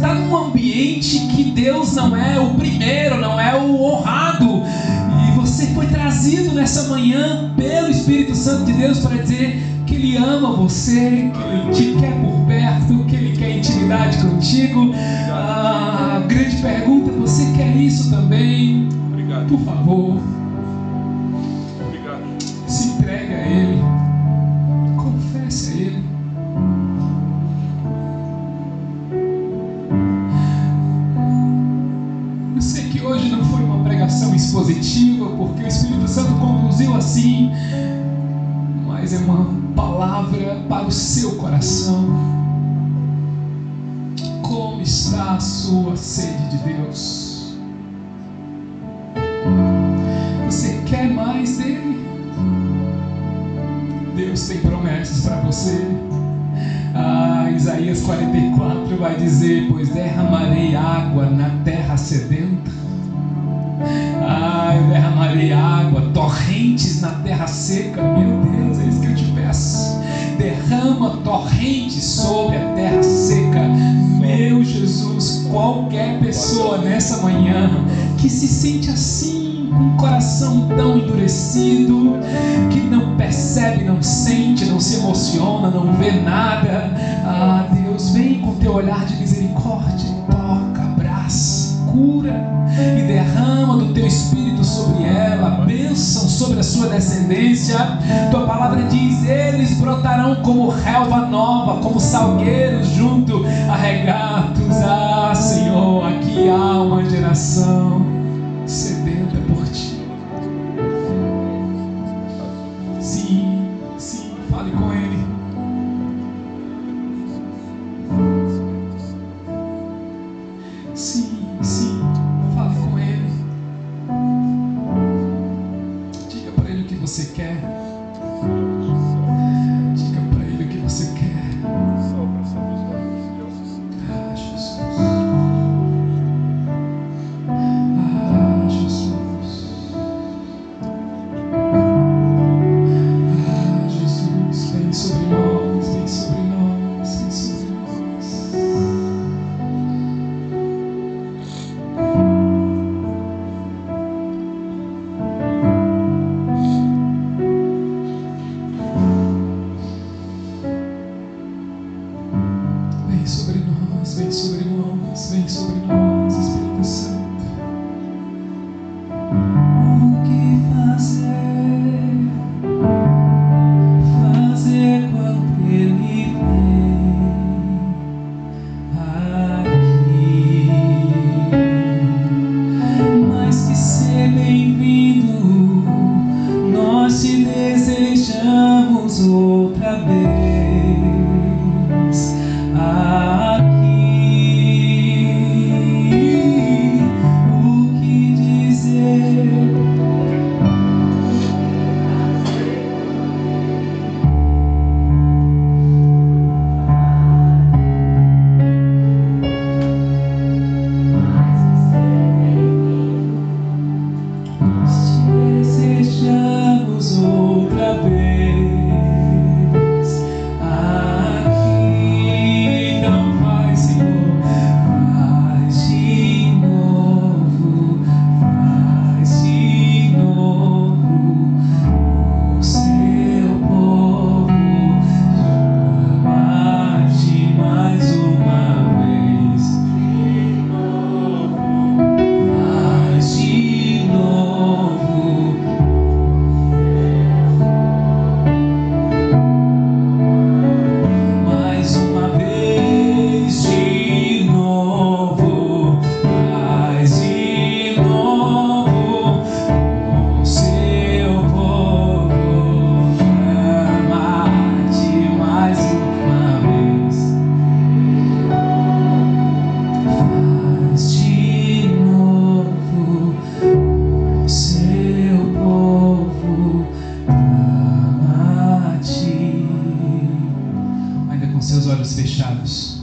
tá num ambiente que Deus não é o primeiro, não é o honrado, e você foi trazido nessa manhã pelo Espírito Santo de Deus para dizer que Ele ama você, que Ele te quer por perto, que Ele quer intimidade contigo. A grande pergunta: você quer isso também? Por favor, se entregue a Ele, confesse a Ele. Eu sei que hoje não foi uma pregação expositiva, porque o Espírito Santo conduziu assim, mas é uma palavra para o seu coração. está a sua sede de Deus? Você quer mais dele? Deus tem promessas para você. Isaías 44 vai dizer: pois derramarei água na terra sedenta. Eu derramarei água, torrentes na terra seca. Meu Deus, é isso que eu te peço. Derrama torrentes sobre a terra seca. Meu Jesus, qualquer pessoa nessa manhã que se sente assim, com um coração tão endurecido, que não percebe, não sente, não se emociona, não vê nada, Deus, vem com teu olhar de misericórdia, toca, abraça, cura e derrama do teu Espírito sobre ela, bênção sobre a sua descendência. Tua palavra diz: eles brotarão como relva nova, como salgueiros junto a regatos. Senhor, aqui há uma geração sedenta por ti. Sim, fale com ele. Sim, fale com ele. Diga para ele o que você quer. Diga para ele o que você quer. Jesus. Jesus, vem sobre nós, vem sobre nós, vem sobre nós. Vem sobre nós, vem sobre nós, vem sobre nós, Espírito Santo. O que fazer quando ele vem aqui? Mais que ser bem-vindo, nós te desejamos outra vez aqui. O que dizer? Desejamos outra vez aqui. Então faz, Senhor, faz de novo, faz de novo o seu povo. Chama-te mais uma vez, de novo, faz de novo. Mais uma vez, de novo, faz de novo o seu povo. Chama-te mais uma vez, faz de novo o seu povo. Chama-te. Ainda com seus olhos fechados,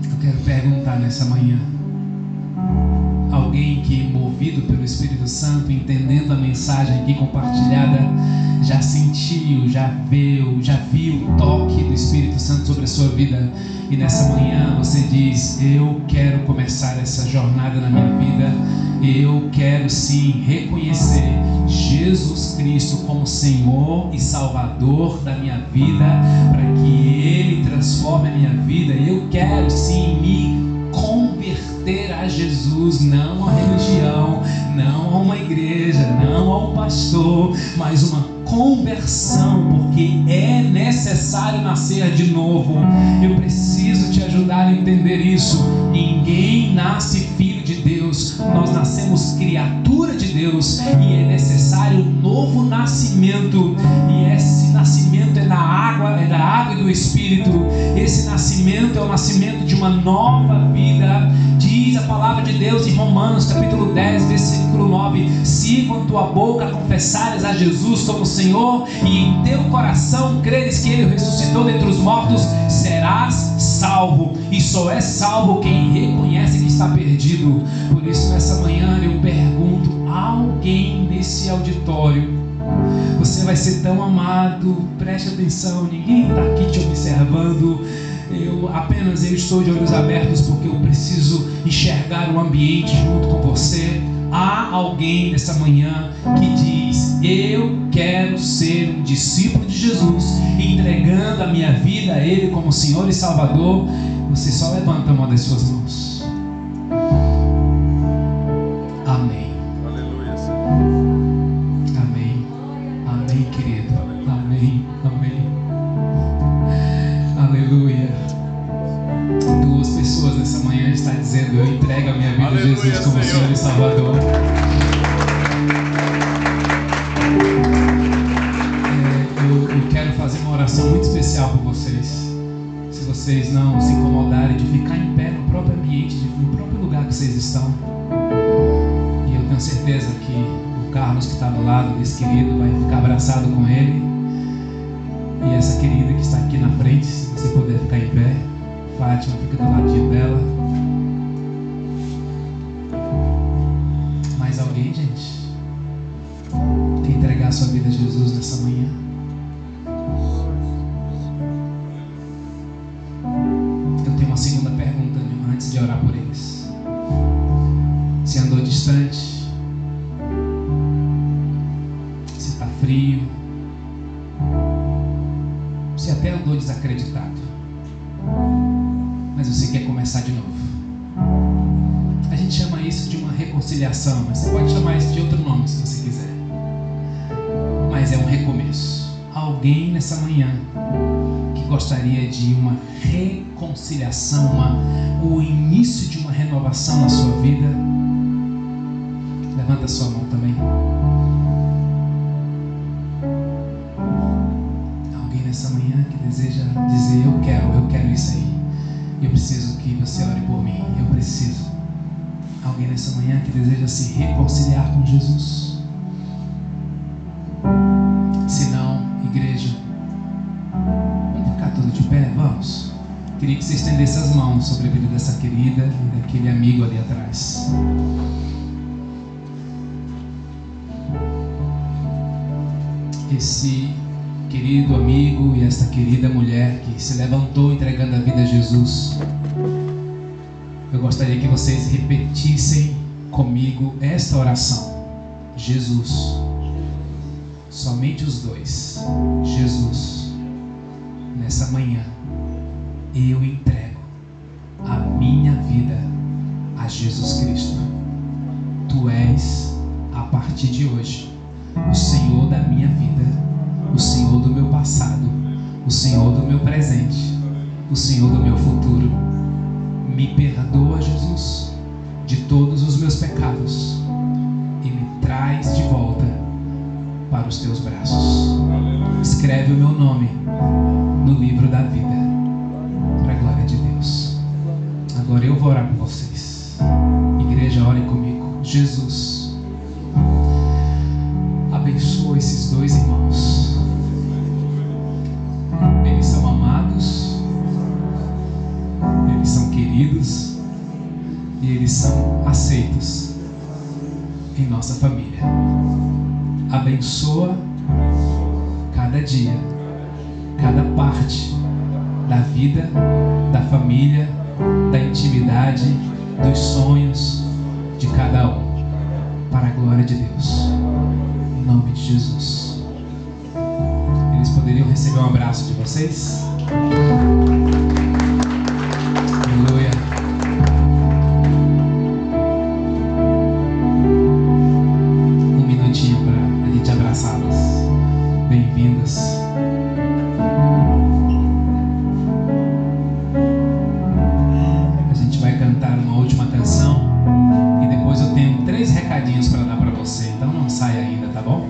eu quero perguntar nessa manhã: alguém que, movido pelo Espírito Santo, entendendo a mensagem aqui compartilhada, já sentiu, já viu o toque do Espírito Santo sobre a sua vida, e nessa manhã você diz: eu quero começar essa jornada na minha vida, eu quero sim reconhecer Jesus Cristo como Senhor e Salvador da minha vida, para que Ele transforme a minha vida. Eu quero sim me converter a Jesus, não a religião, não a uma igreja, não a um pastor, mas uma conversão, porque é necessário nascer de novo. Eu preciso te ajudar a entender isso. Ninguém nasce filho de Deus, nós nascemos criatura de Deus, e é necessário um novo nascimento, e esse nascimento é da água e do Espírito Espírito. Esse nascimento é o nascimento de uma nova vida. Diz a palavra de Deus em Romanos capítulo 10, versículo 9: se com tua boca confessares a Jesus como Senhor e em teu coração creres que Ele ressuscitou dentre os mortos, serás salvo. E só é salvo quem reconhece que está perdido. Por isso nessa manhã eu pergunto a alguém nesse auditório: você vai ser tão amado, preste atenção, ninguém está aqui te observando. Eu estou de olhos abertos porque eu preciso enxergar o ambiente junto com você. Há alguém nessa manhã que diz: eu quero ser um discípulo de Jesus, entregando a minha vida a Ele como Senhor e Salvador. Você só levanta uma das suas mãos. Amém. Aleluia, Senhor. Amém. Amém, querido. Amém. Amém. Aleluia. Duas pessoas nessa manhã estão dizendo: eu entrego a minha vida a Jesus como Senhor e Salvador. Eu quero fazer uma oração muito especial por vocês. Se vocês não se incomodarem de ficar em pé no próprio ambiente, no próprio lugar que vocês estão. E eu tenho certeza que o Carlos, que está do lado desse querido, vai ficar abraçado com ele. E essa querida que está aqui na frente, se você puder ficar em pé. Fátima, fica do ladinho dela. Mais alguém, gente? Quer entregar a sua vida a Jesus nessa manhã? Eu tenho uma segunda pergunta antes de orar por eles. Se andou distante, se está frio, se até andou desacreditado, mas você quer começar de novo. A gente chama isso de uma reconciliação, mas você pode chamar isso de outro nome se você quiser. Mas é um recomeço. Alguém nessa manhã que gostaria de uma reconciliação, o início de uma renovação na sua vida? Levanta a sua mão também. Alguém nessa manhã que deseja dizer: eu quero isso aí. Eu preciso que você ore por mim. Eu preciso. Alguém nessa manhã que deseja se reconciliar com Jesus? Se não, igreja, vamos ficar todos de pé? Vamos. Queria que você estendesse as mãos sobre a vida dessa querida e daquele amigo ali atrás. Esse querido amigo e esta querida mulher que se levantou entregando a vida a Jesus, eu gostaria que vocês repetissem comigo esta oração: Jesus. Somente os dois. Jesus, nessa manhã eu entrego a minha vida a Jesus Cristo. Tu és, a partir de hoje, o Senhor da minha vida, o Senhor do meu passado, o Senhor do meu presente, o Senhor do meu futuro. Me perdoa, Jesus, de todos os meus pecados e me traz de volta para os teus braços. Escreve o meu nome no livro da vida, para a glória de Deus. Agora eu vou orar por vocês. Igreja, ore comigo. Jesus, abençoa esses dois irmãos. Eles são amados, eles são queridos e eles são aceitos em nossa família. Abençoa cada dia, cada parte da vida, da família, da intimidade, dos sonhos de cada um, para a glória de Deus. Em nome de Jesus. Eles poderiam receber um abraço de vocês? Aleluia. Um minutinho para a gente abraçá-las. Bem-vindas. A gente vai cantar uma última canção e depois eu tenho 3 recadinhos para dar para você. Então não saia ainda, tá bom?